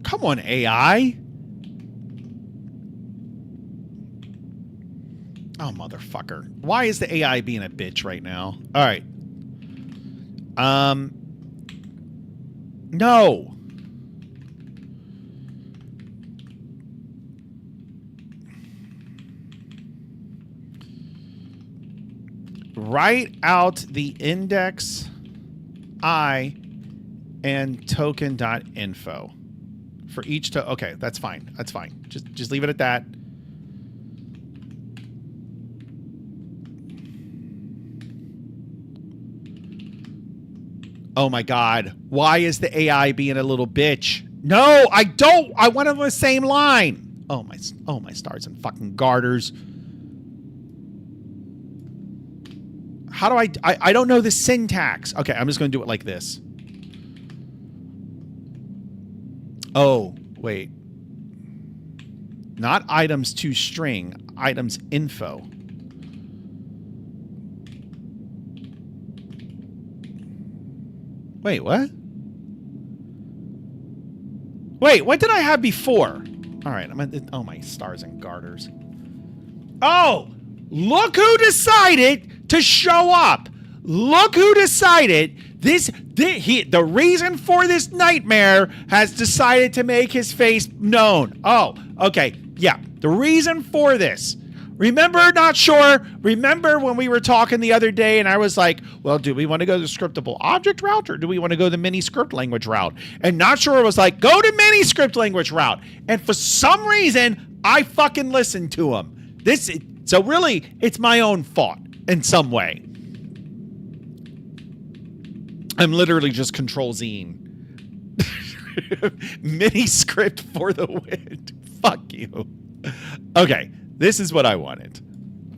come on, AI. Oh, motherfucker. Why is the AI being a bitch right now? All right. No. Write out the index I and token.info for each to. Okay, that's fine. That's fine. Just leave it at that. Oh my God. Why is the AI being a little bitch? No, I don't. I want them on the same line. Oh my stars and fucking garters. How do I don't know the syntax. Okay, I'm just going to do it like this. Oh, wait. Not items to string, items info. Wait, what? Wait, what did I have before? All right, oh my stars and garters. Oh, look who decided to show up. Look who decided the reason for this nightmare has decided to make his face known. Oh, okay. Yeah, the reason for this. Remember, not sure. Remember when we were talking the other day and I was like, well, do we want to go the scriptable object route or do we want to go the mini script language route? And not sure was like, go to mini script language route. And for some reason, I fucking listened to him. So really, it's my own fault in some way. I'm literally just Control-Zine. Mini script for the win. Fuck you. Okay. This is what I wanted.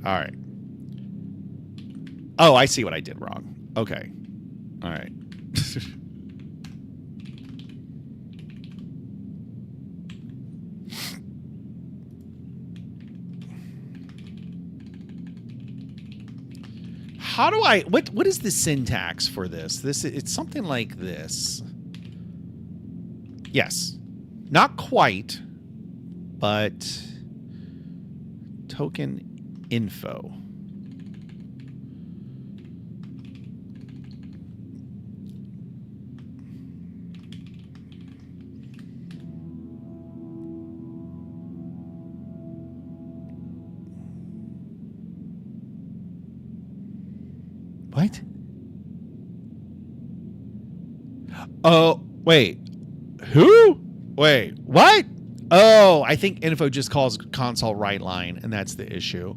All right. Oh, I see what I did wrong. Okay. All right. How do I, what is the syntax for this? It's something like this. Yes. Not quite, but token info. What? Oh, wait. Who? Wait, what? Oh, I think info just calls console write line, and that's the issue.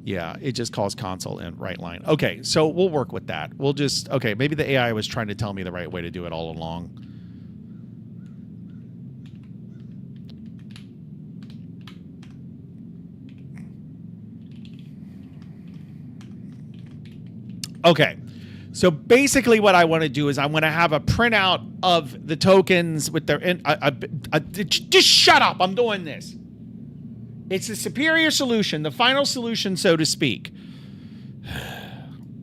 Yeah, it just calls console and write line. Okay, so we'll work with that. We'll just, okay, maybe the AI was trying to tell me the right way to do it all along. Okay. So basically what I want to do is I want to have a printout of the tokens with their... just shut up. I'm doing this. It's the superior solution, the final solution, so to speak.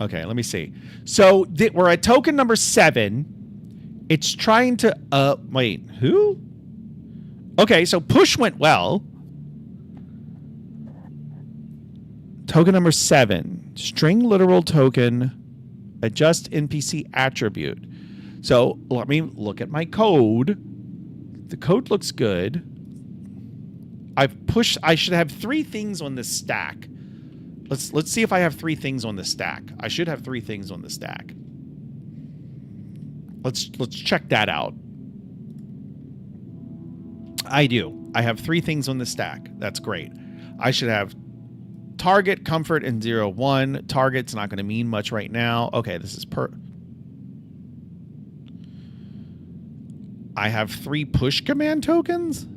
Okay, let me see. So we're at token number 7. It's trying to... wait, who? Okay, so push went well. Token number 7. String literal token... adjust NPC attribute. So let me look at my code. The code looks good. I should have 3 things on this stack. Let's see if I have 3 things on the stack. I should have 3 things on the stack. Let's check that out. I do. I have 3 things on the stack. That's great. I should have target, comfort, and 0-1. Target's not going to mean much right now. Okay, this is I have 3 push command tokens?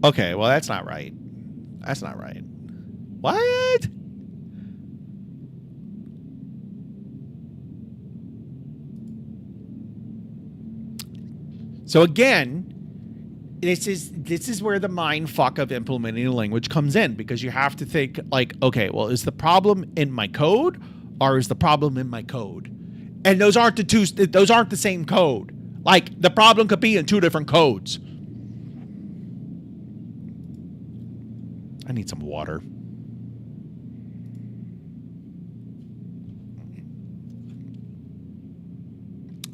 Okay, well, that's not right. That's not right. What? So again, this is where the mind fuck of implementing a language comes in, because you have to think like, okay, well, is the problem in my code or is the problem in my code? And those aren't the same code. Like, the problem could be in 2 different codes. I need some water.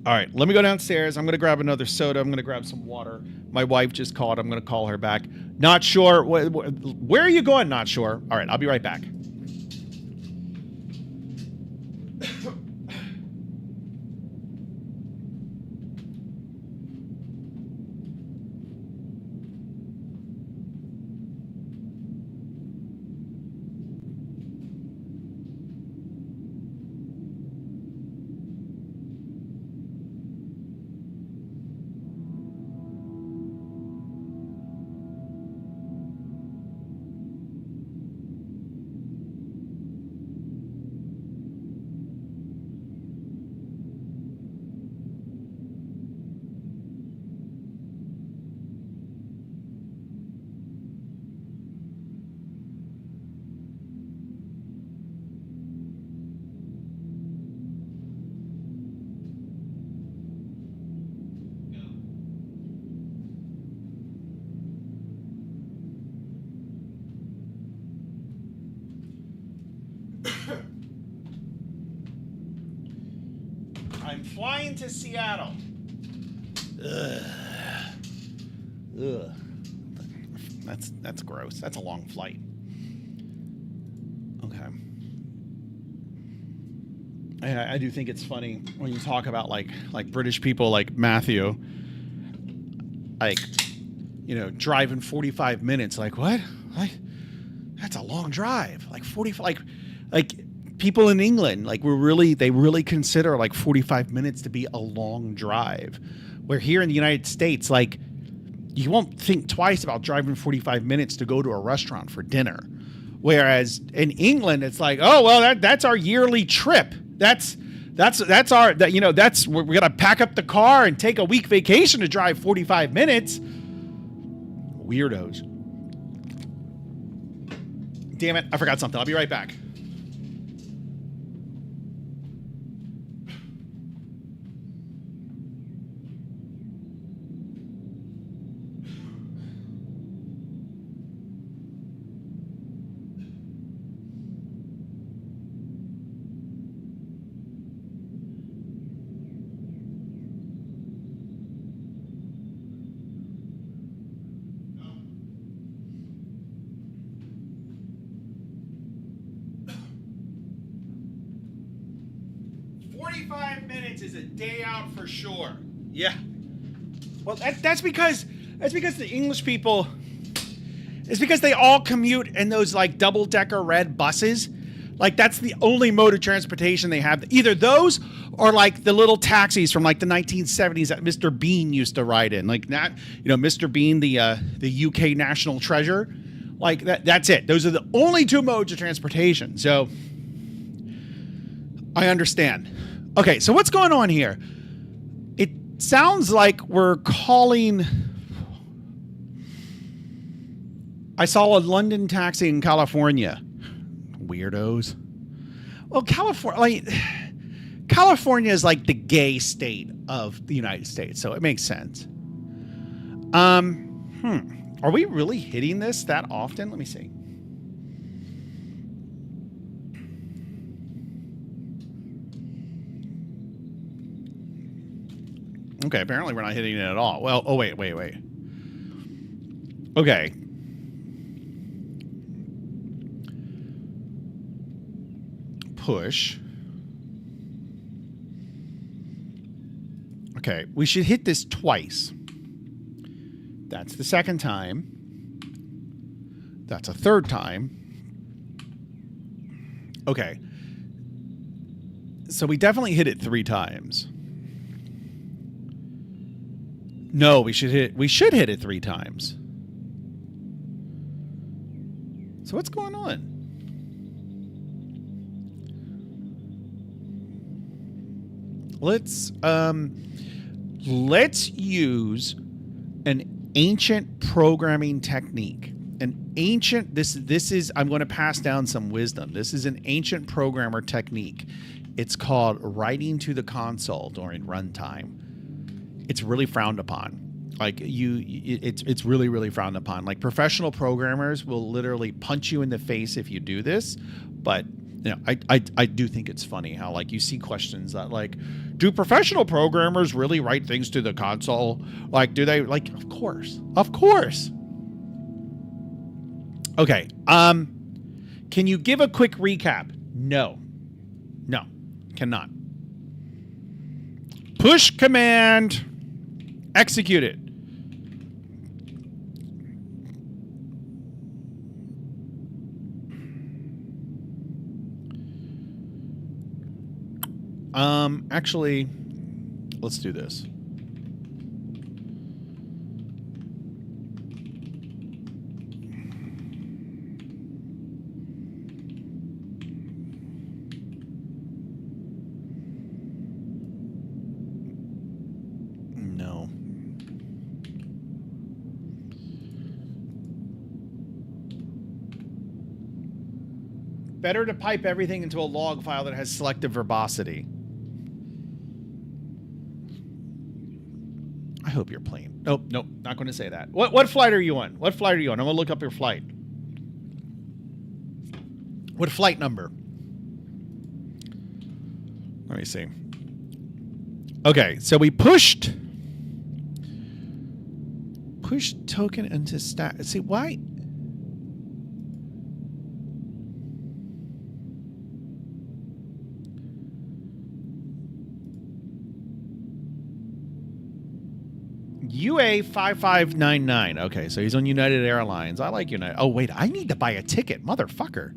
All right, let me go downstairs. I'm going to grab another soda. I'm going to grab some water. My wife just called. I'm going to call her back. Not sure. Where are you going? Not sure. All right, I'll be right back. I'm flying to Seattle. Ugh. Ugh. That's gross. That's a long flight. Okay. I do think it's funny when you talk about like British people like Matthew, like, you know, driving 45 minutes. Like, what? Like, that's a long drive. Like 45. Like people in England, like they really consider like 45 minutes to be a long drive. Where here in the United States, like, you won't think twice about driving 45 minutes to go to a restaurant for dinner. Whereas in England, it's like, oh well, that's our yearly trip. That's our we're gonna pack up the car and take a week vacation to drive 45 minutes. Weirdos. Damn it, I forgot something. I'll be right back. Is a day out for sure. Yeah. Well, that's because the English people. It's because they all commute in those like double-decker red buses. Like that's the only mode of transportation they have. Either those or like the little taxis from like the 1970s that Mr. Bean used to ride in. Like that, Mr. Bean, the UK national treasure. Like that's it. Those are the only two modes of transportation. So I understand. Okay, so what's going on here? It sounds like we're calling... I saw a London taxi in California. Weirdos. Well, California is like the gay state of the United States, so it makes sense. Are we really hitting this that often? Let me see. Okay, apparently we're not hitting it at all. Well, oh, wait. Okay. Push. Okay, we should hit this twice. That's the second time. That's a third time. Okay. So we definitely hit it 3 times. No, we should hit it 3 times. So what's going on? Let's use an ancient programming technique. This is I'm going to pass down some wisdom. This is an ancient programmer technique. It's called writing to the console during runtime. It's really frowned upon. Like it's really, really frowned upon. Like professional programmers will literally punch you in the face if you do this. But I do think it's funny how like you see questions that like, do professional programmers really write things to the console? Like, do they like? Of course. Okay. Can you give a quick recap? No, cannot. Push command. Execute it. Actually, let's do this. No. Better to pipe everything into a log file that has selective verbosity. I hope you're playing. Nope, not going to say that. What flight are you on? I'm going to look up your flight. What flight number? Let me see. Okay, so we pushed token into stack. See, why? UA 5599. Okay, so he's on United Airlines. I like United. Oh, wait, I need to buy a ticket, motherfucker.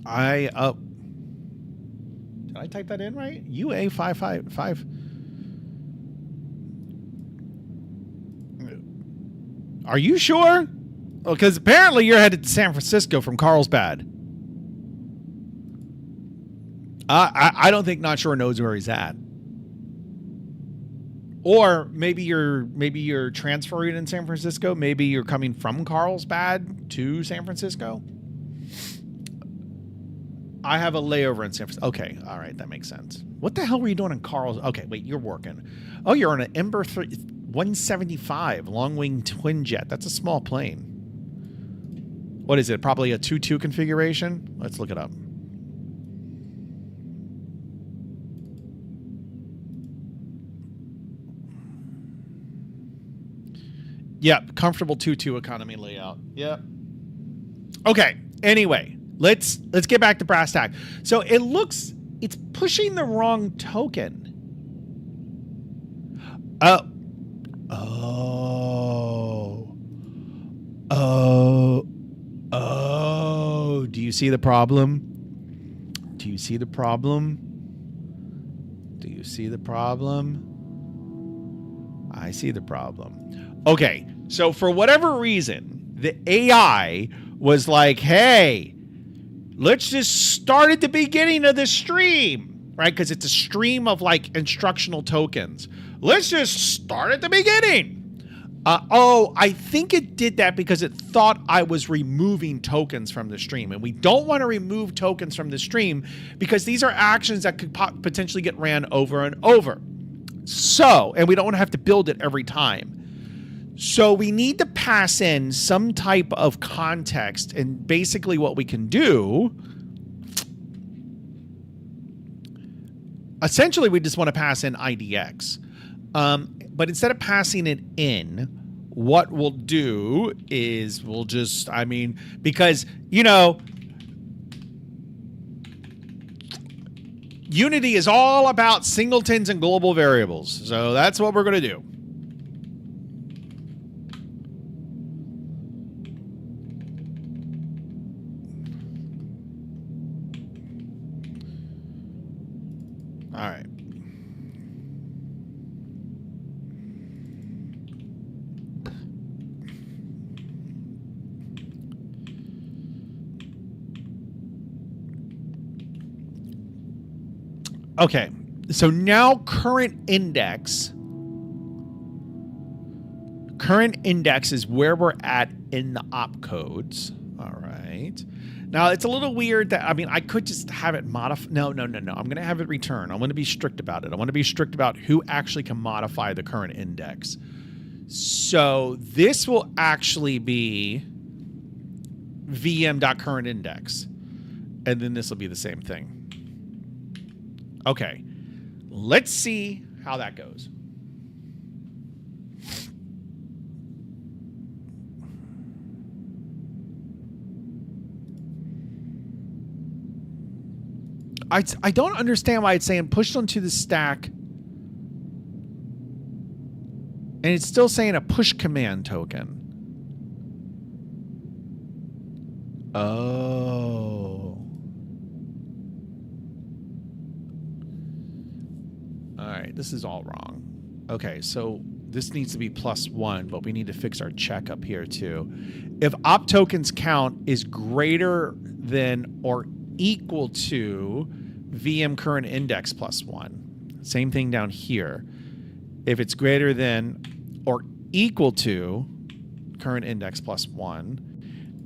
Did I type that in right? UA 555. Are you sure? Because apparently you're headed to San Francisco from Carlsbad. I don't think Not Sure knows where he's at. Or maybe you're transferring in San Francisco. Maybe you're coming from Carlsbad to San Francisco. I have a layover in San Francisco. Okay, all right, that makes sense. What the hell were you doing in Carlsbad? Okay, wait, you're working. Oh, you're on an Ember 175 long-wing twin jet. That's a small plane. What is it? Probably a 2-2 configuration? Let's look it up. Yep, comfortable 2-2 economy layout. Yep. Okay, anyway, let's get back to brass tack. So it's pushing the wrong token. Oh. Do you see the problem? Do you see the problem? Do you see the problem? I see the problem. Okay, so for whatever reason, the AI was like, hey, let's just start at the beginning of the stream, right? Because it's a stream of like instructional tokens. Let's just start at the beginning. I think it did that because it thought I was removing tokens from the stream. And we don't want to remove tokens from the stream because these are actions that could potentially get ran over and over. So, and we don't want to have to build it every time. So we need to pass in some type of context. And basically what we can do, essentially we just want to pass in IDX. But instead of passing it in, what we'll do is we'll just, because, Unity is all about singletons and global variables. So that's what we're going to do. All right. Okay, so now current index is where we're at in the opcodes. All right. Now, it's a little weird that, I could just have it modify. No. I'm going to have it return. I want to be strict about it. I want to be strict about who actually can modify the current index. So this will actually be vm.currentIndex. And then this will be the same thing. Okay, let's see how that goes. I don't understand why it's saying pushed onto the stack. And it's still saying a push command token. Oh. All right, this is all wrong. Okay, so this needs to be +1, but we need to fix our check up here too. If op tokens count is greater than or equal to VM current index +1. Same thing down here. If it's greater than or equal to current index +1,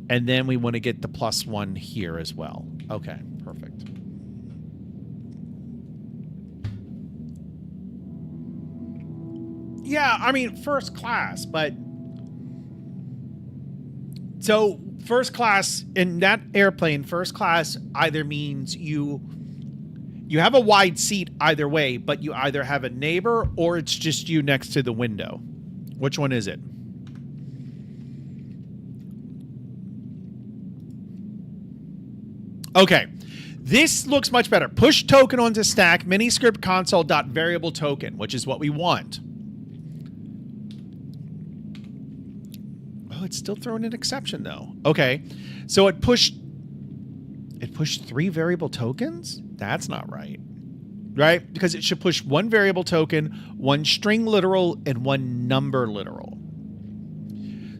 and then we want to get the +1 here as well. Okay, perfect. Yeah, first class, but so first class in that airplane, first class either means you have a wide seat either way, but you either have a neighbor or it's just you next to the window. Which one is it? Okay. This looks much better. Push token onto stack, miniscript console.variable token, which is what we want. Oh, it's still throwing an exception though. Okay. So it pushed 3 variable tokens? That's not right. Right? Because it should push 1 variable token, 1 string literal, and 1 number literal.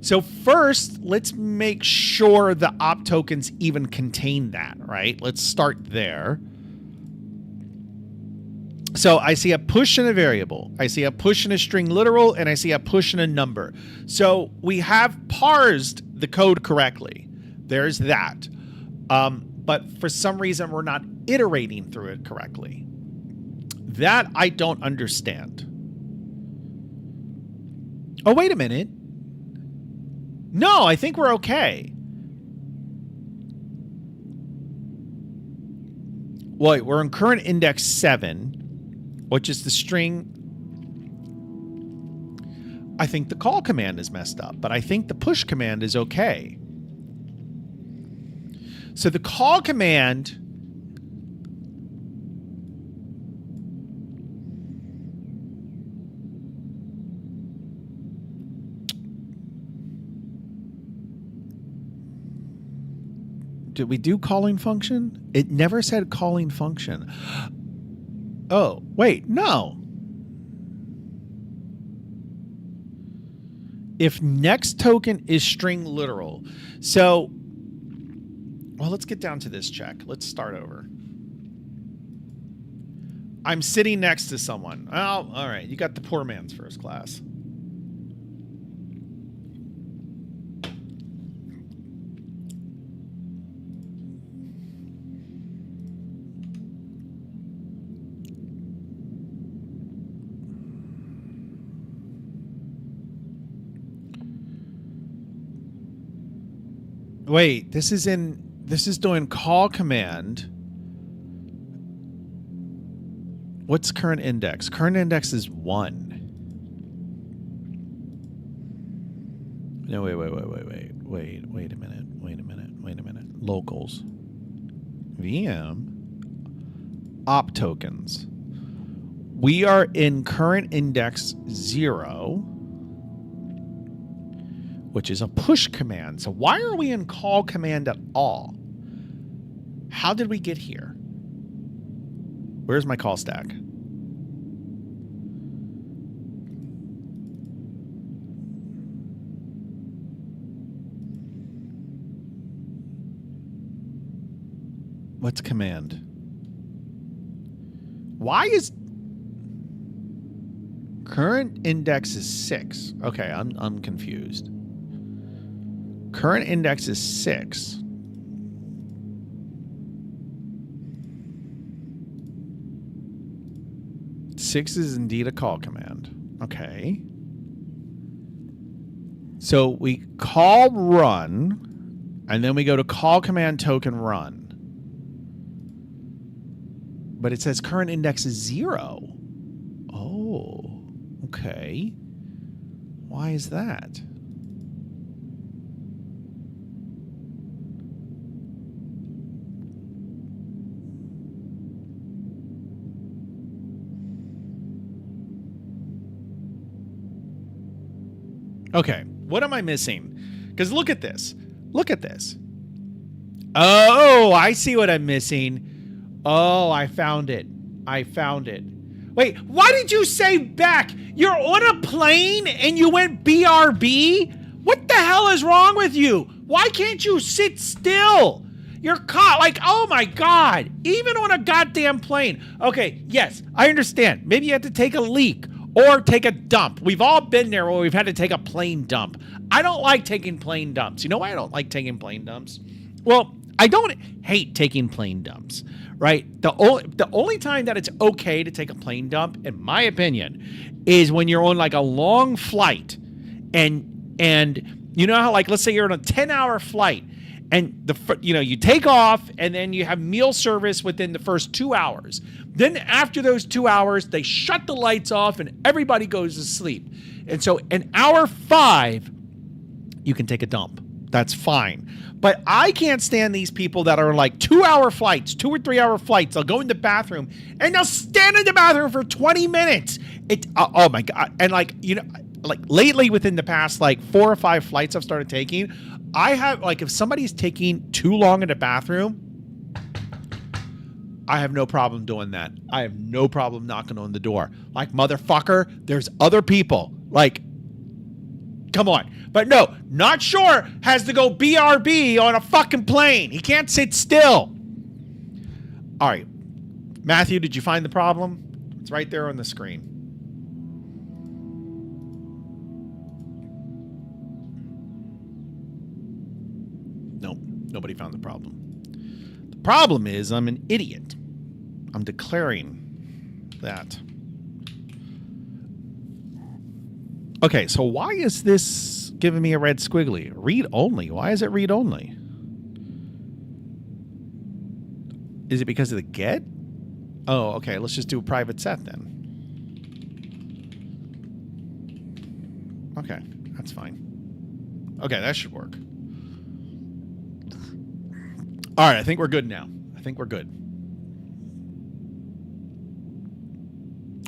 So first, let's make sure the op tokens even contain that, right? Let's start there. So I see a push and a variable. I see a push and a string literal, and I see a push and a number. So we have parsed the code correctly. There's that. But for some reason, we're not iterating through it correctly. That I don't understand. Oh, wait a minute. No, I think we're okay. Wait, we're in current index 7, which is the string. I think the call command is messed up, but I think the push command is okay. So the call command did we do calling function? It never said calling function. Oh, wait, no. If next token is string literal. So, well, let's get down to this check. Let's start over. I'm sitting next to someone. Oh, all right. You got the poor man's first class. Wait, this is doing call command. What's current index? Current index is 1. No, wait a minute. Locals. VM. Op tokens. We are in current index 0. Which is a push command. So why are we in call command at all? How did we get here? Where's my call stack? What's command? Why is current index is 6? Okay, I'm confused. Current index is 6. Six is indeed a call command. Okay. So we call run, and then we go to call command token run. But it says current index is 0. Oh, okay. Why is that? Okay, what am I missing? Because look at this. Look at this. Oh, I see what I'm missing. Oh, I found it. Wait, why did you say back? You're on a plane and you went BRB? What the hell is wrong with you? Why can't you sit still? You're caught. Like, oh my God. Even on a goddamn plane. Okay, yes, I understand. Maybe you have to take a leak. Or take a dump. We've all been there where we've had to take a plane dump. I don't like taking plane dumps. You know why I don't like taking plane dumps? Well, I don't hate taking plane dumps, right? The only time that it's okay to take a plane dump, in my opinion, is when you're on like a long flight, and you know how, like, let's say you're on a 10-hour flight, and you take off, and then you have meal service within the first 2 hours. Then after those 2 hours, they shut the lights off and everybody goes to sleep. And so in hour 5, you can take a dump. That's fine. But I can't stand these people that are like 2-hour flights, 2 or 3 hour flights. They'll go in the bathroom and they'll stand in the bathroom for 20 minutes. Oh my God. And like lately within the past 4 or 5 flights I've started taking, I have if somebody's taking too long in the bathroom, I have no problem doing that. I have no problem knocking on the door. Motherfucker, there's other people. Come on. But no, Not Sure has to go BRB on a fucking plane. He can't sit still. All right. Matthew, did you find the problem? It's right there on the screen. Nope. Nobody found the problem. The problem is I'm an idiot. I'm declaring that. Okay, so why is this giving me a red squiggly? Read only. Why is it read only? Is it because of the get? Oh, okay. Let's just do a private set then. Okay, that's fine. Okay, that should work. All right, I think we're good now. I think we're good.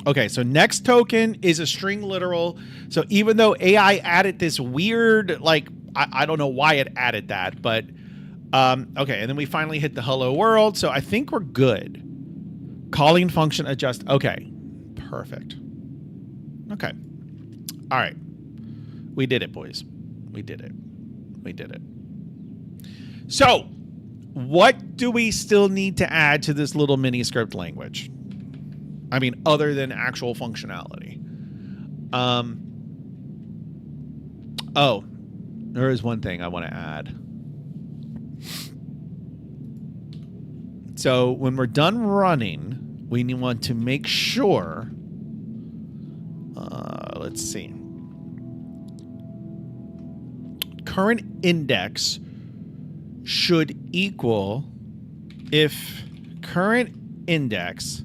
Okay, so next token is a string literal. So even though AI added this weird, like, I don't know why it added that, but okay, and then we finally hit the hello world. So I think we're good. Calling function adjust. Okay, perfect. Okay. All right. We did it, boys. We did it. We did it. So what do we still need to add to this little mini script language? I mean, other than actual functionality. Oh, there is one thing I want to add. So when we're done running, we want to make sure, let's see. Current index should equal if current index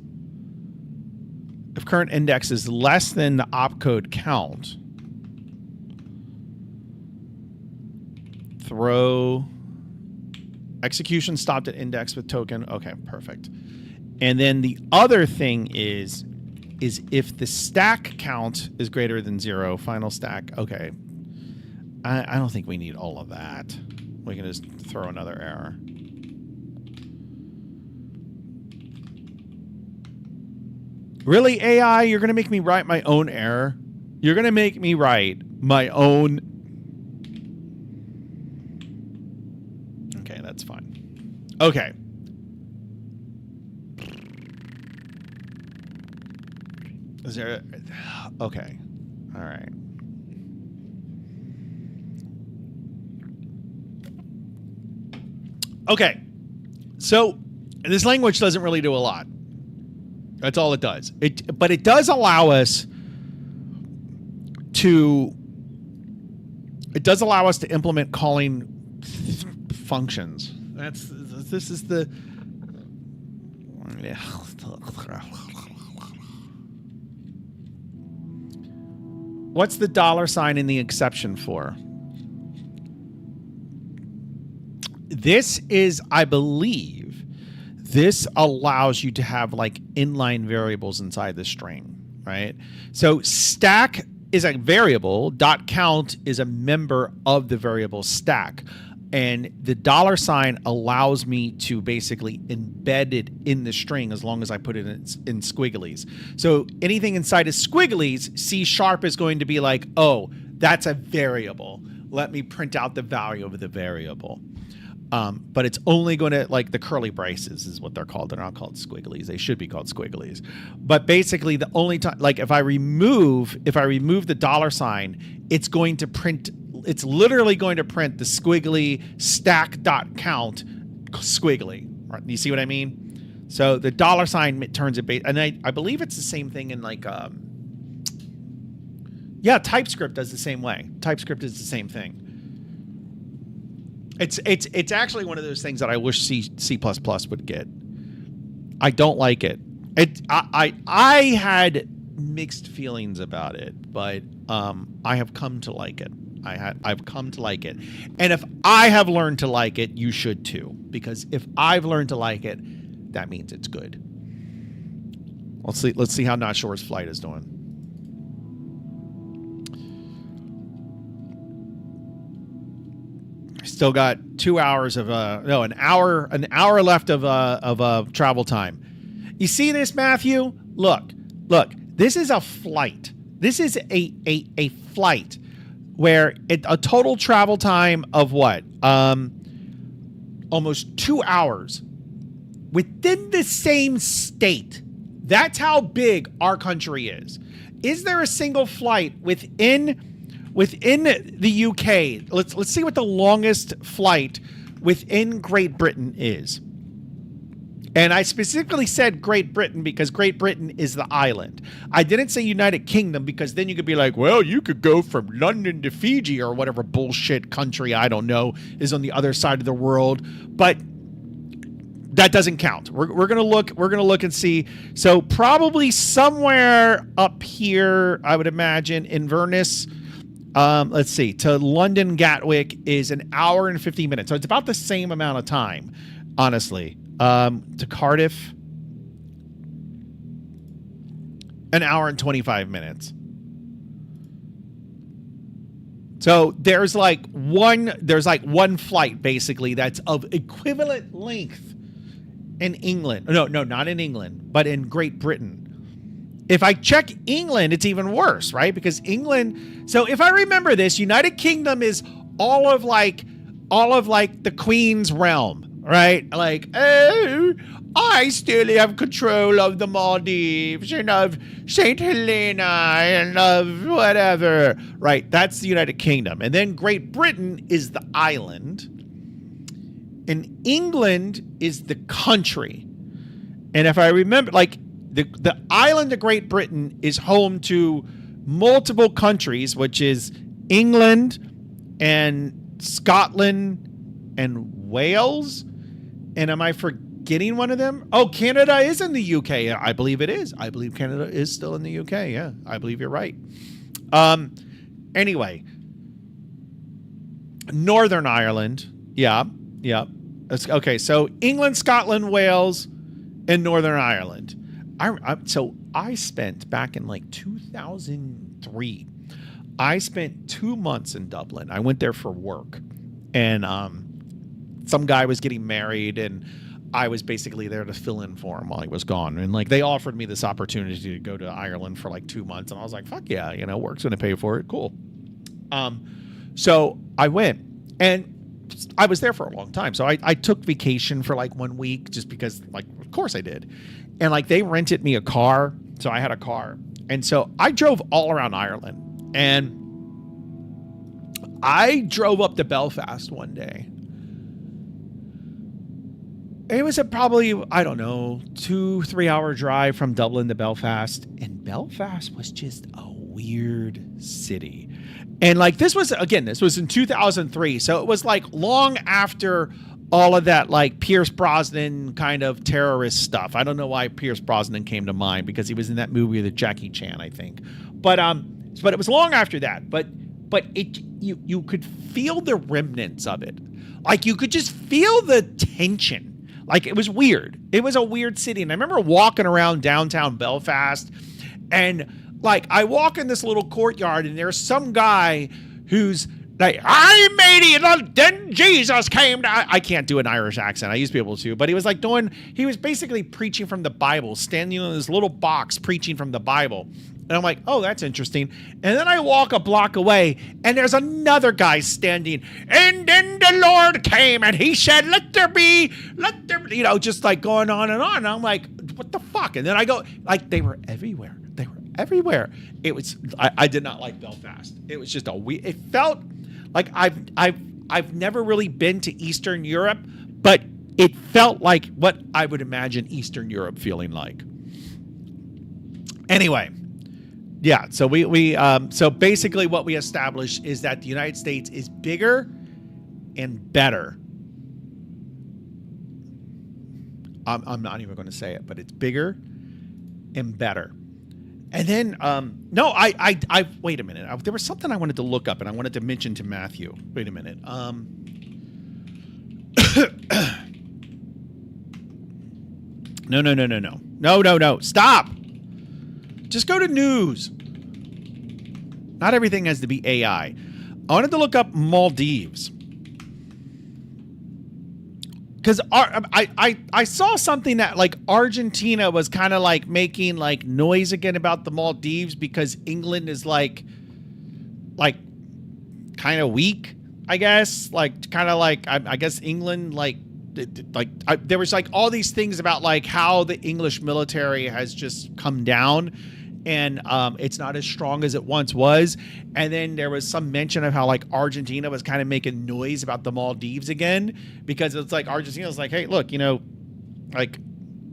is less than the opcode count, throw execution stopped at index with token. Okay, perfect. And then the other thing is if the stack count is greater than 0, final stack. Okay. I don't think we need all of that. We can just throw another error. Really, AI? You're going to make me write my own error? You're going to make me write my own... Okay, that's fine. Okay. Is there... Okay. All right. Okay. So, this language doesn't really do a lot. That's all it does. But it does allow us to implement calling functions. This is the what's the $ in the exception for? This is, I believe, this allows you to have like inline variables inside the string, right? So stack is a variable, .count is a member of the variable stack. And the $ allows me to basically embed it in the string as long as I put it in squigglies. So anything inside of squigglies, C# is going to be like, oh, that's a variable. Let me print out the value of the variable. But it's only going to, like, the curly braces is what they're called. They're not called squigglies. They should be called squigglies. But basically, the only time, like, if I remove the $, it's going to print. It's literally going to print the squiggly stack.count squiggly. Right? You see what I mean? So the $ turns it and I believe it's the same thing in like yeah, TypeScript does the same way. TypeScript is the same thing. It's actually one of those things that I wish C++ would get. I don't like it. I had mixed feelings about it, but I have come to like it. I've come to like it. And if I have learned to like it, you should too. Because if I've learned to like it, that means it's good. Let's see how Not Sure's flight is doing. Still got 2 hours of an hour left of travel time. You see this, Matthew? Look. This is a flight. This is a flight. where a total travel time of what? Almost 2 hours within the same state. That's how big our country is. Is there a single flight within the UK? Let's see what the longest flight within Great Britain is. And I specifically said Great Britain because Great Britain is the island. I didn't say United Kingdom because then you could be like, well, you could go from London to Fiji or whatever bullshit country, I don't know, is on the other side of the world. But that doesn't count. We're gonna look and see. So probably somewhere up here, I would imagine, Inverness. Let's see, to London Gatwick is an hour and 50 minutes. So it's about the same amount of time, honestly. To Cardiff, an hour and 25 minutes. So there's like one flight basically that's of equivalent length in England. No, not in England, but in Great Britain. If I check England, it's even worse, right? Because England, so if I remember this, United Kingdom is all of like the Queen's realm. Right? Like, oh, I still have control of the Maldives and of St. Helena and of whatever. Right? That's the United Kingdom. And then Great Britain is the island. And England is the country. And if I remember, like, the island of Great Britain is home to multiple countries, which is England and Scotland and Wales. And am I forgetting one of them? Oh, Canada is in the UK. I believe it is. I believe Canada is still in the UK. Yeah, I believe you're right. Anyway, Northern Ireland. Yeah. Okay, so England, Scotland, Wales, and Northern Ireland. So I spent back in like 2003. I spent 2 months in Dublin. I went there for work, and some guy was getting married, and I was basically there to fill in for him while he was gone. And like they offered me this opportunity to go to Ireland for like 2 months, and I was like, "Fuck yeah, work's gonna pay for it. Cool." So I went, and I was there for a long time. So I took vacation for like 1 week just because, like, of course I did. And like they rented me a car, so I had a car, and so I drove all around Ireland, and I drove up to Belfast one day. It was probably, I don't know, 2-3 hour drive from Dublin to Belfast. And Belfast was just a weird city. And like, this was in 2003. So it was like long after all of that, like Pierce Brosnan kind of terrorist stuff. I don't know why Pierce Brosnan came to mind because he was in that movie with Jackie Chan, I think. But it was long after that. But you could feel the remnants of it. Like you could just feel the tension. Like, it was weird. It was a weird city. And I remember walking around downtown Belfast, and like I walk in this little courtyard, and there's some guy who's like, I made it, then Jesus came to... I can't do an Irish accent. I used to be able to, but he was like he was basically preaching from the Bible, standing in this little box preaching from the Bible. And I'm like, oh, that's interesting. And then I walk a block away, and there's another guy standing. And then the Lord came, and he said, let there be, just like going on and on. And I'm like, what the fuck? And then I go, like, they were everywhere. It was, I did not like Belfast. It was just it felt like I've never really been to Eastern Europe, but it felt like what I would imagine Eastern Europe feeling like. Anyway. Yeah, so so basically what we established is that the United States is bigger and better. I'm not even going to say it, but it's bigger and better. And then no, I wait a minute. There was something I wanted to look up, and I wanted to mention to Matthew. Wait a minute. No. Stop. Just go to news. Not everything has to be AI. I wanted to look up Maldives. Because I saw something that like Argentina was kind of like making like noise again about the Maldives because England is like kind of weak, I guess. Like, kind of like, I guess England, there was like all these things about like how the English military has just come down, and it's not as strong as it once was. And then there was some mention of how like Argentina was kind of making noise about the Maldives again, because it's like Argentina was like, hey, look, like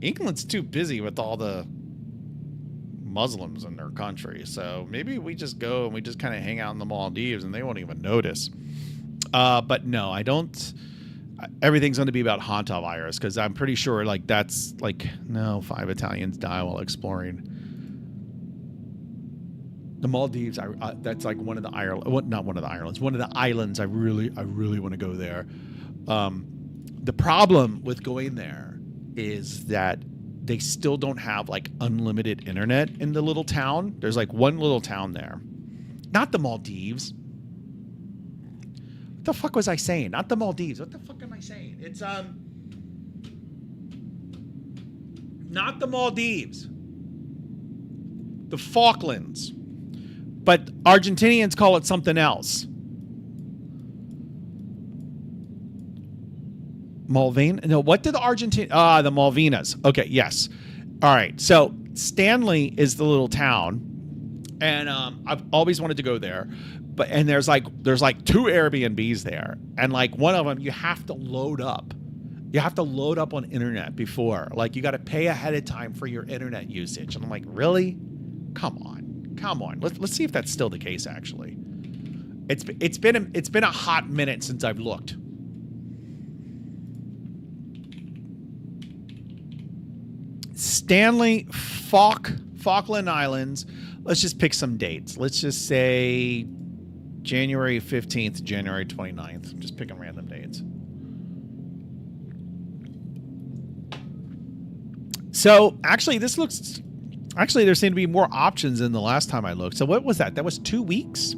England's too busy with all the Muslims in their country, so maybe we just go and we just kind of hang out in the Maldives and they won't even notice. But no, I don't. Everything's going to be about hantavirus, because I'm pretty sure like that's like, no, 5 Italians die while exploring the Maldives. That's like one of the not one of the islands, one of the islands. I really want to go there. The problem with going there is that they still don't have like unlimited internet in the little town. There's like one little town there. Not the Maldives. What the fuck was I saying? Not the Maldives. What the fuck am I saying? It's not the Maldives. The Falklands. But Argentinians call it something else. No, what did the the Malvinas. Okay, yes. All right. So Stanley is the little town, and I've always wanted to go there. And there's like 2 Airbnbs there, and like one of them you have to load up. You have to load up on internet before. Like, you got to pay ahead of time for your internet usage. And I'm like, really? Come on. Let's see if that's still the case. Actually, it's been a hot minute since I've looked. Stanley Falkland Islands. Let's just pick some dates. Let's just say January 15th, January 29th. I'm just picking random dates. So actually, there seem to be more options than the last time I looked. So what was that? That was 2 weeks.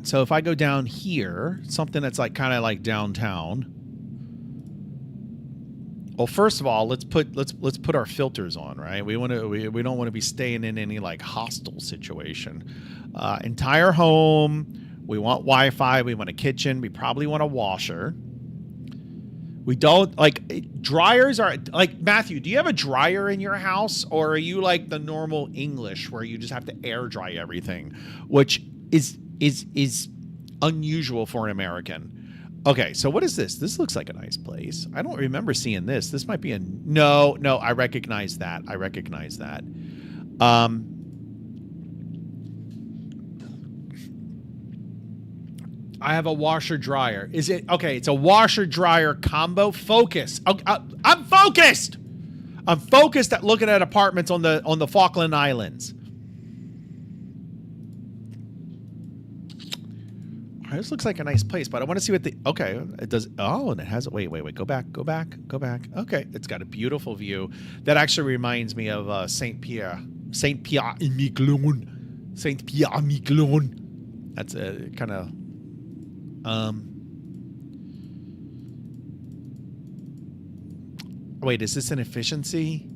So if I go down here, something that's like kind of like downtown. Well, first of all, let's put our filters on, right? We don't want to be staying in any like hostile situation. Entire home. We want Wi-Fi. We want a kitchen. We probably want a washer. We don't like dryers are like, Matthew, do you have a dryer in your house, or are you like the normal English where you just have to air dry everything, which is unusual for an American? Okay, so what is this? This looks like a nice place. I don't remember seeing this. This might be no, I recognize that. I have a washer dryer. Is it okay? It's a washer dryer combo. Focus. I'm focused. I'm focused at looking at apartments on the Falkland Islands. All right, this looks like a nice place, but I want to see what it does. Oh, and it has, wait. Go back. Okay. It's got a beautiful view. That actually reminds me of Saint Pierre and Miquelon. That's a kind of, wait, is this an efficiency?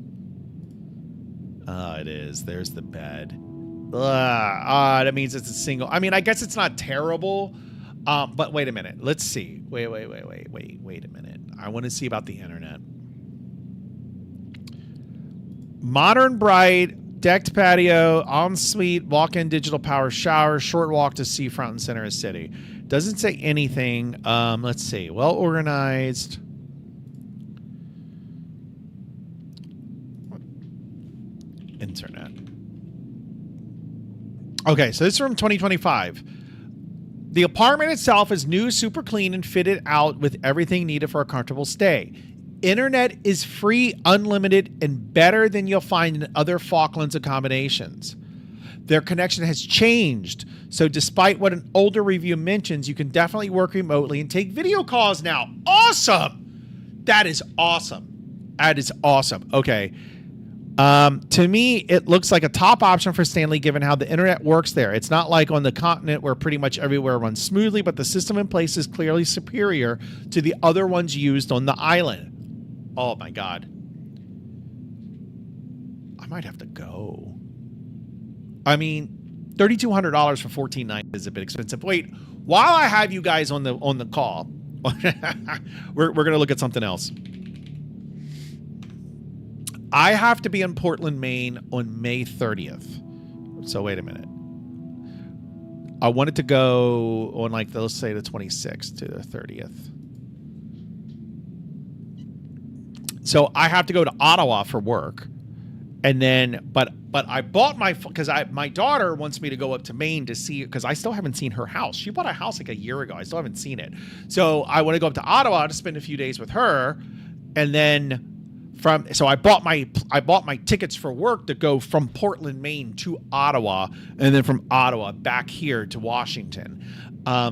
It is. There's the bed. That means it's a single. I mean, I guess it's not terrible. But wait a minute. Let's see. Wait a minute. I want to see about the internet. Modern bright, decked patio, ensuite, walk-in digital power shower, short walk to seafront and center of city. Doesn't say anything. Let's see. Well organized. Internet. Okay, so this is from 2025. The apartment itself is new, super clean, and fitted out with everything needed for a comfortable stay. Internet is free, unlimited, and better than you'll find in other Falklands accommodations. Their connection has changed, so despite what an older review mentions, you can definitely work remotely and take video calls now. Awesome! That is awesome. Okay. To me, it looks like a top option for Stanley given how the internet works there. It's not like on the continent where pretty much everywhere runs smoothly, but the system in place is clearly superior to the other ones used on the island. Oh my God. I might have to go. I mean, $3,200 for 14 nights is a bit expensive. Wait, while I have you guys on the call, we're gonna look at something else. I have to be in Portland, Maine on May 30th. So wait a minute. I wanted to go on like let's say the 26th to the 30th. So I have to go to Ottawa for work, and then but I bought because my daughter wants me to go up to Maine to see, because I still haven't seen her house. She bought a house like a year ago. I still haven't seen it. So I want to go up to Ottawa to spend a few days with her, and then so I bought my tickets for work to go from Portland, Maine to Ottawa, and then from Ottawa back here to Washington.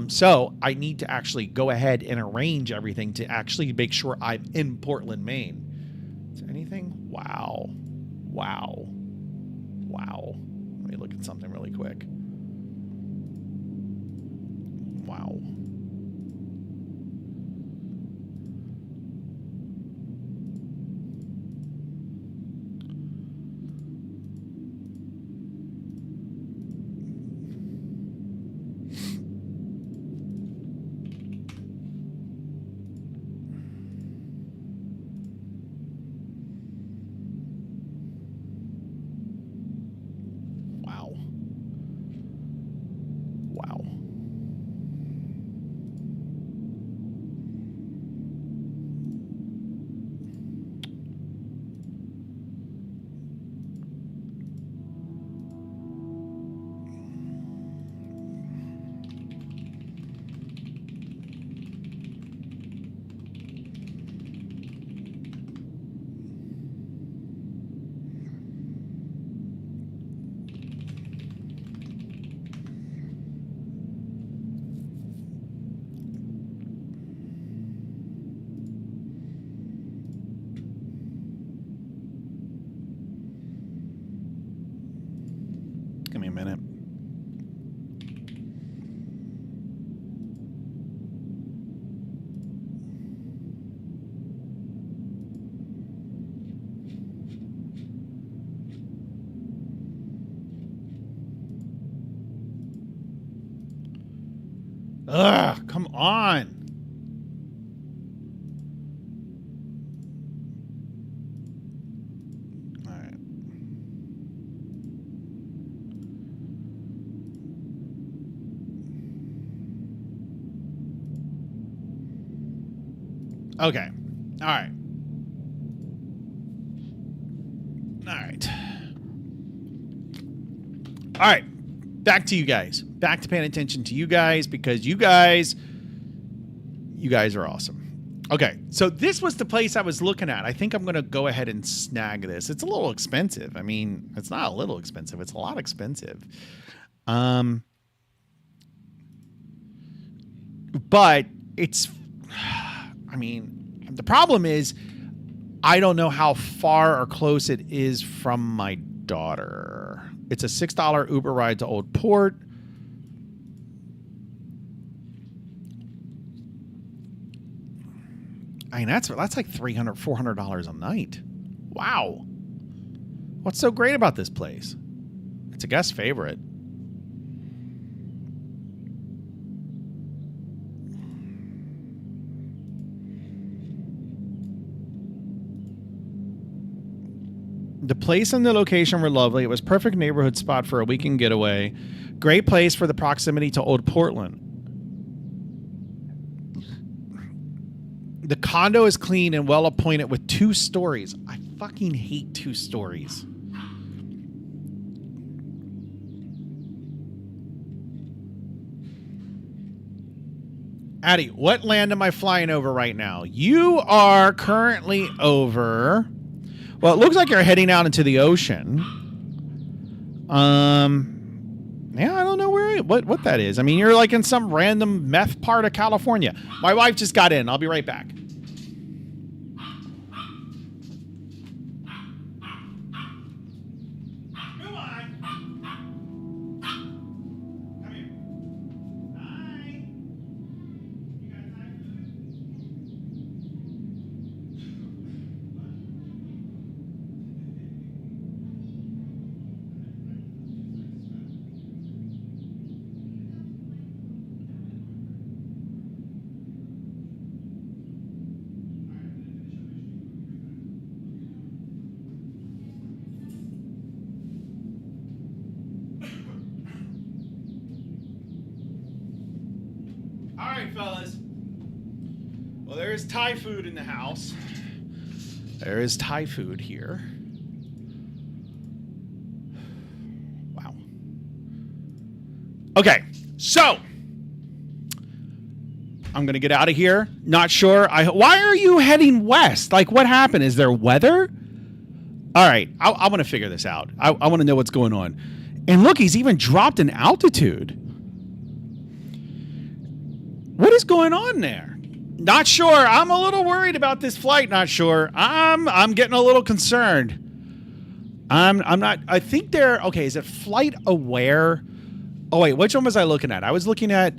So I need to actually go ahead and arrange everything to actually make sure I'm in Portland, Maine. Is there anything? Wow. Let me look at something really quick. Wow. Give me a minute. Ugh, come on. All right. Okay. All right. All right. All right. Back to you guys. Back to paying attention to you guys, because you guys are awesome. Okay. So this was the place I was looking at. I think I'm going to go ahead and snag this. It's a little expensive. I mean, it's not a little expensive. It's a lot expensive. But it's, I mean, the problem is I don't know how far or close it is from my daughter. It's a $6 Uber ride to Old Port. I mean, that's like $300, $400 a night. Wow. What's so great about this place? It's a guest favorite. The place and the location were lovely. It was perfect neighborhood spot for a weekend getaway. Great place for the proximity to Old Portland. The condo is clean and well appointed with 2 stories. I fucking hate 2 stories. Addie, what land am I flying over right now? You are currently over... Well, it looks like you're heading out into the ocean. Yeah, I don't know what that is. I mean, you're like in some random meth part of California. My wife just got in. I'll be right back. Come on. Come here. Hi. You got time for it? right, fellas. Well, there is Thai food in the house. There is Thai food here. Wow. Okay, so I'm gonna get out of here. Not sure. Why are you heading west? Like, what happened? Is there weather? All right, I want to figure this out. I want to know what's going on. And look, he's even dropped in altitude. What is going on there? Not sure. I'm a little worried about this flight. Not sure. I'm getting a little concerned. I'm not. I think they're okay. Is it flight aware? Oh wait, which one was I looking at? I was looking at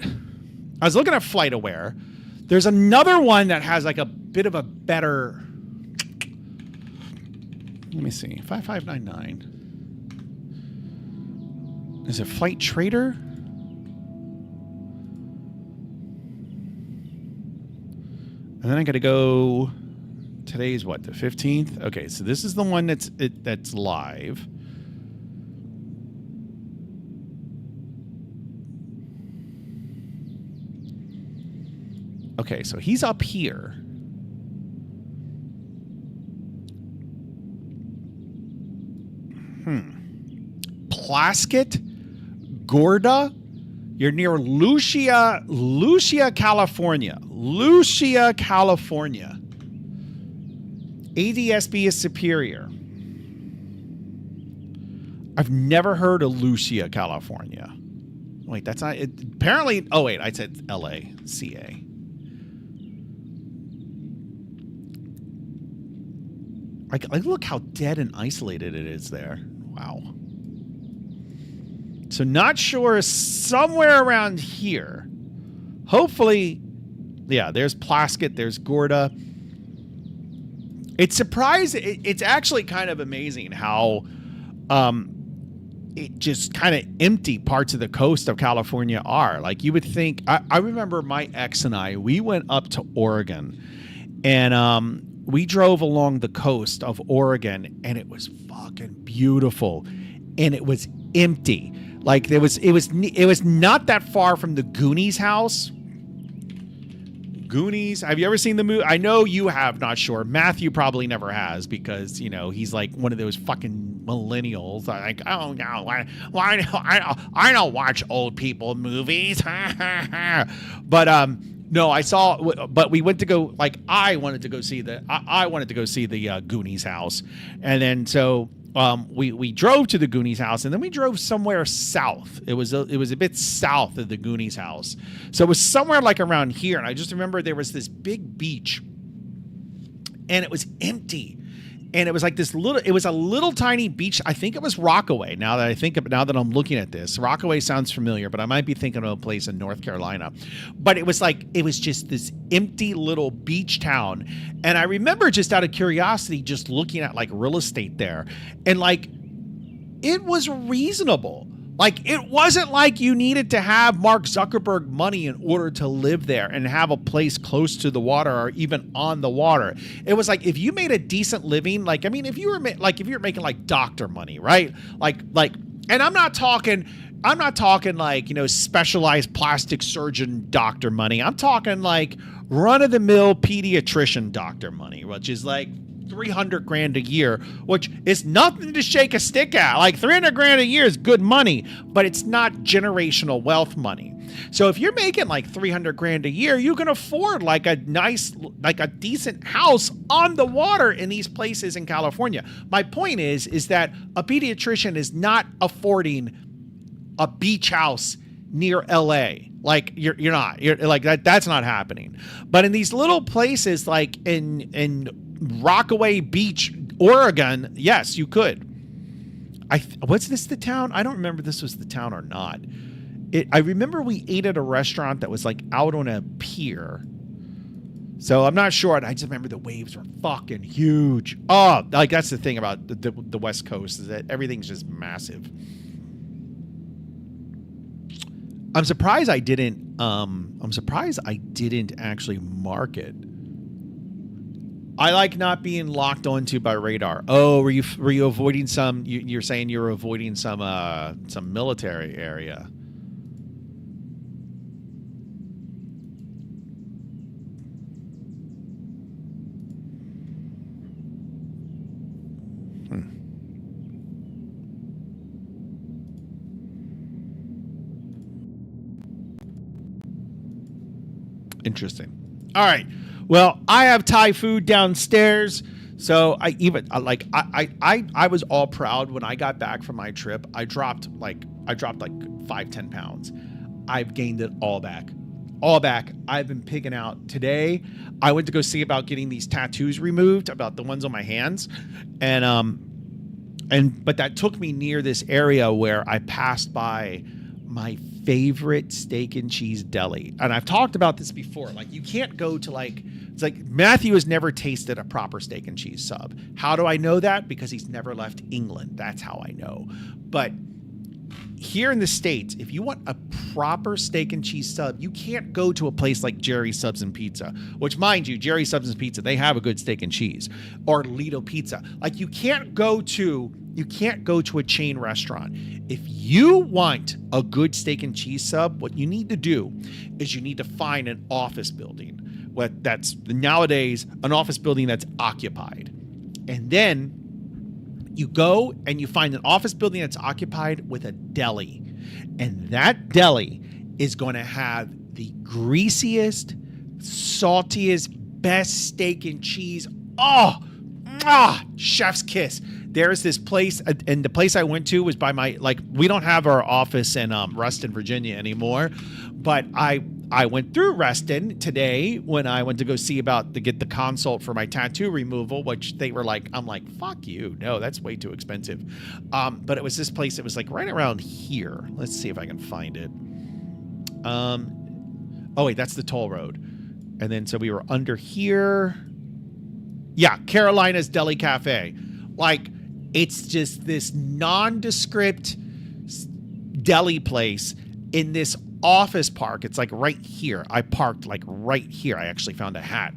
flight aware. There's another one that has like a bit of a better. Let me see. 5599. Is it Flight Trader? And then I got to go. Today's what, the 15th? Okay, so this is the one that's live. Okay, so he's up here. Plaskett, Gorda. You're near Lucia, California. Lucia, California. ADSB is Superior. I've never heard of Lucia, California. Wait, that's not it. Apparently, oh wait, I said LA, CA. Like, look how dead and isolated it is there. Wow. So not sure, somewhere around here. Hopefully, yeah, there's Plaskett, there's Gorda. It's surprising. It's actually kind of amazing how it just kind of empty parts of the coast of California are. Like you would think, I remember my ex and I, we went up to Oregon and we drove along the coast of Oregon and it was fucking beautiful and it was empty. Like it was not that far from the Goonies house. Goonies. Have you ever seen the movie? I know you have, not sure. Matthew probably never has because, you know, he's like one of those fucking millennials. Like, oh, no, I don't watch old people movies. But, no, I saw, but we went to go, like, I wanted to go see the Goonies house. And then, so, we drove to the Goonies house and then we drove somewhere south. It was a bit south of the Goonies house. So it was somewhere like around here. And I just remember there was this big beach and it was empty. And it was like it was a little tiny beach. I think it was Rockaway. Now that I'm looking at this, Rockaway sounds familiar, but I might be thinking of a place in North Carolina. But it was just this empty little beach town. And I remember just out of curiosity, just looking at like real estate there and like, it was reasonable. Like, it wasn't like you needed to have Mark Zuckerberg money in order to live there and have a place close to the water or even on the water. It was like, if you made a decent living, like, I mean, if you were making like doctor money, right? Like, and I'm not talking like, you know, specialized plastic surgeon doctor money. I'm talking like run of the mill pediatrician doctor money, which is like $300,000 a year, which is nothing to shake a stick at. Like $300,000 a year is good money, but it's not generational wealth money. So if you're making like $300,000 a year, you can afford like a decent house on the water in these places in California. My point is that a pediatrician is not affording a beach house near LA. Like you're like that's not happening. But in these little places like in Rockaway Beach, Oregon, yes, you could. What's this, the town? I don't remember if this was the town or not. I remember we ate at a restaurant that was like out on a pier. So I'm not sure. I just remember the waves were fucking huge. Oh, like that's the thing about the West Coast is that everything's just massive. I'm surprised I didn't actually mark it. I like not being locked onto by radar. Oh, were you avoiding some? You're saying you were avoiding some military area. Interesting. All right. Well, I have Thai food downstairs. So I was all proud when I got back from my trip. I dropped like 5-10 pounds. I've gained it all back. All back. I've been pigging out. Today, I went to go see about getting these tattoos removed, about the ones on my hands. But that took me near this area where I passed by my favorite steak and cheese deli. And I've talked about this before. Like, you can't go to it's like Matthew has never tasted a proper steak and cheese sub. How do I know that? Because he's never left England. That's how I know. But here in the States, if you want a proper steak and cheese sub, you can't go to a place like Jerry's Subs and Pizza, which, mind you, Jerry's Subs and Pizza, they have a good steak and cheese, or Lido Pizza. Like, you can't go to a chain restaurant. If you want a good steak and cheese sub, what you need to do is you need to find an office building. That's nowadays an office building that's occupied. And then you go and you find an office building that's occupied with a deli. And that deli is going to have the greasiest, saltiest, best steak and cheese. Oh, chef's kiss. There's this place, and the place I went to was by we don't have our office in Reston, Virginia anymore, but I went through Reston today when I went to go see to get the consult for my tattoo removal, which they were like, I'm like, fuck you. No, that's way too expensive. But it was this place that was like right around here. Let's see if I can find it. Oh wait, that's the toll road. And then, so we were under here. Yeah. Carolina's Deli Cafe. Like, it's just this nondescript deli place in this office park. It's like right here. I parked like right here. I actually found a hat.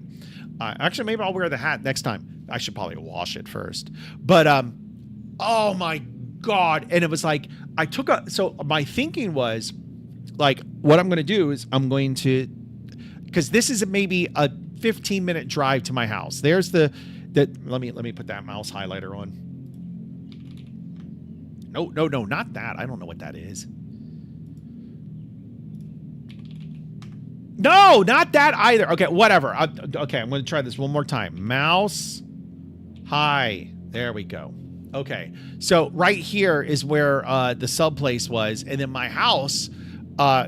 Actually, maybe I'll wear the hat next time. I should probably wash it first. But oh my God. And it was like, so my thinking was like, what I'm going to do is because this is maybe a 15-minute drive to my house. There's let me put that mouse highlighter on. No, not that. I don't know what that is. No, not that either. Okay, whatever. Okay, I'm going to try this one more time. Mouse. Hi. There we go. Okay, so right here is where the sub place was, and then my house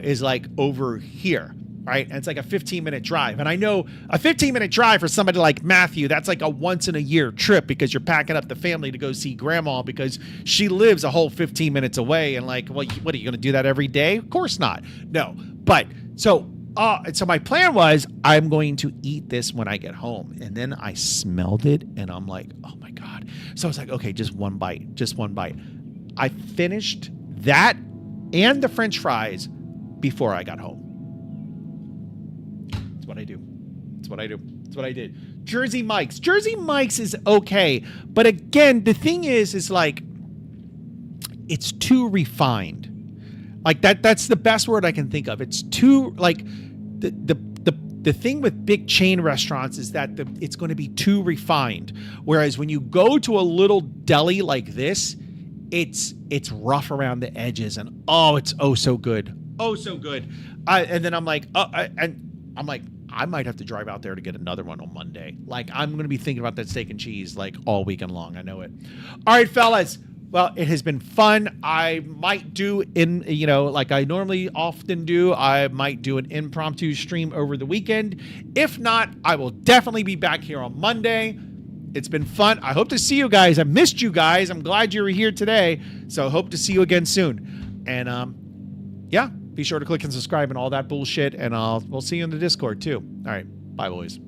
is like over here, right? And it's like a 15-minute drive. And I know a 15-minute drive for somebody like Matthew, that's like a once-in-a-year trip because you're packing up the family to go see grandma because she lives a whole 15 minutes away. And like, well, what are you going to do that every day? Of course not. No. But so my plan was I'm going to eat this when I get home. And then I smelled it and I'm like, oh my God. So I was like, okay, just one bite. I finished that and the French fries before I got home. That's what I did. Jersey Mike's is okay. But again, the thing is like, it's too refined. Like that's the best word I can think of. It's too, like, the thing with big chain restaurants is that it's going to be too refined. Whereas when you go to a little deli like this, it's rough around the edges and it's so good. Oh, so good. And then I'm like, I might have to drive out there to get another one on Monday. Like, I'm going to be thinking about that steak and cheese like all weekend long. I know it. All right, fellas. Well, it has been fun. I might do like I normally often do, I might do an impromptu stream over the weekend. If not, I will definitely be back here on Monday. It's been fun. I hope to see you guys. I missed you guys. I'm glad you were here today. So hope to see you again soon. And yeah, be sure to click and subscribe and all that bullshit. And we'll see you in the Discord too. All right. Bye, boys.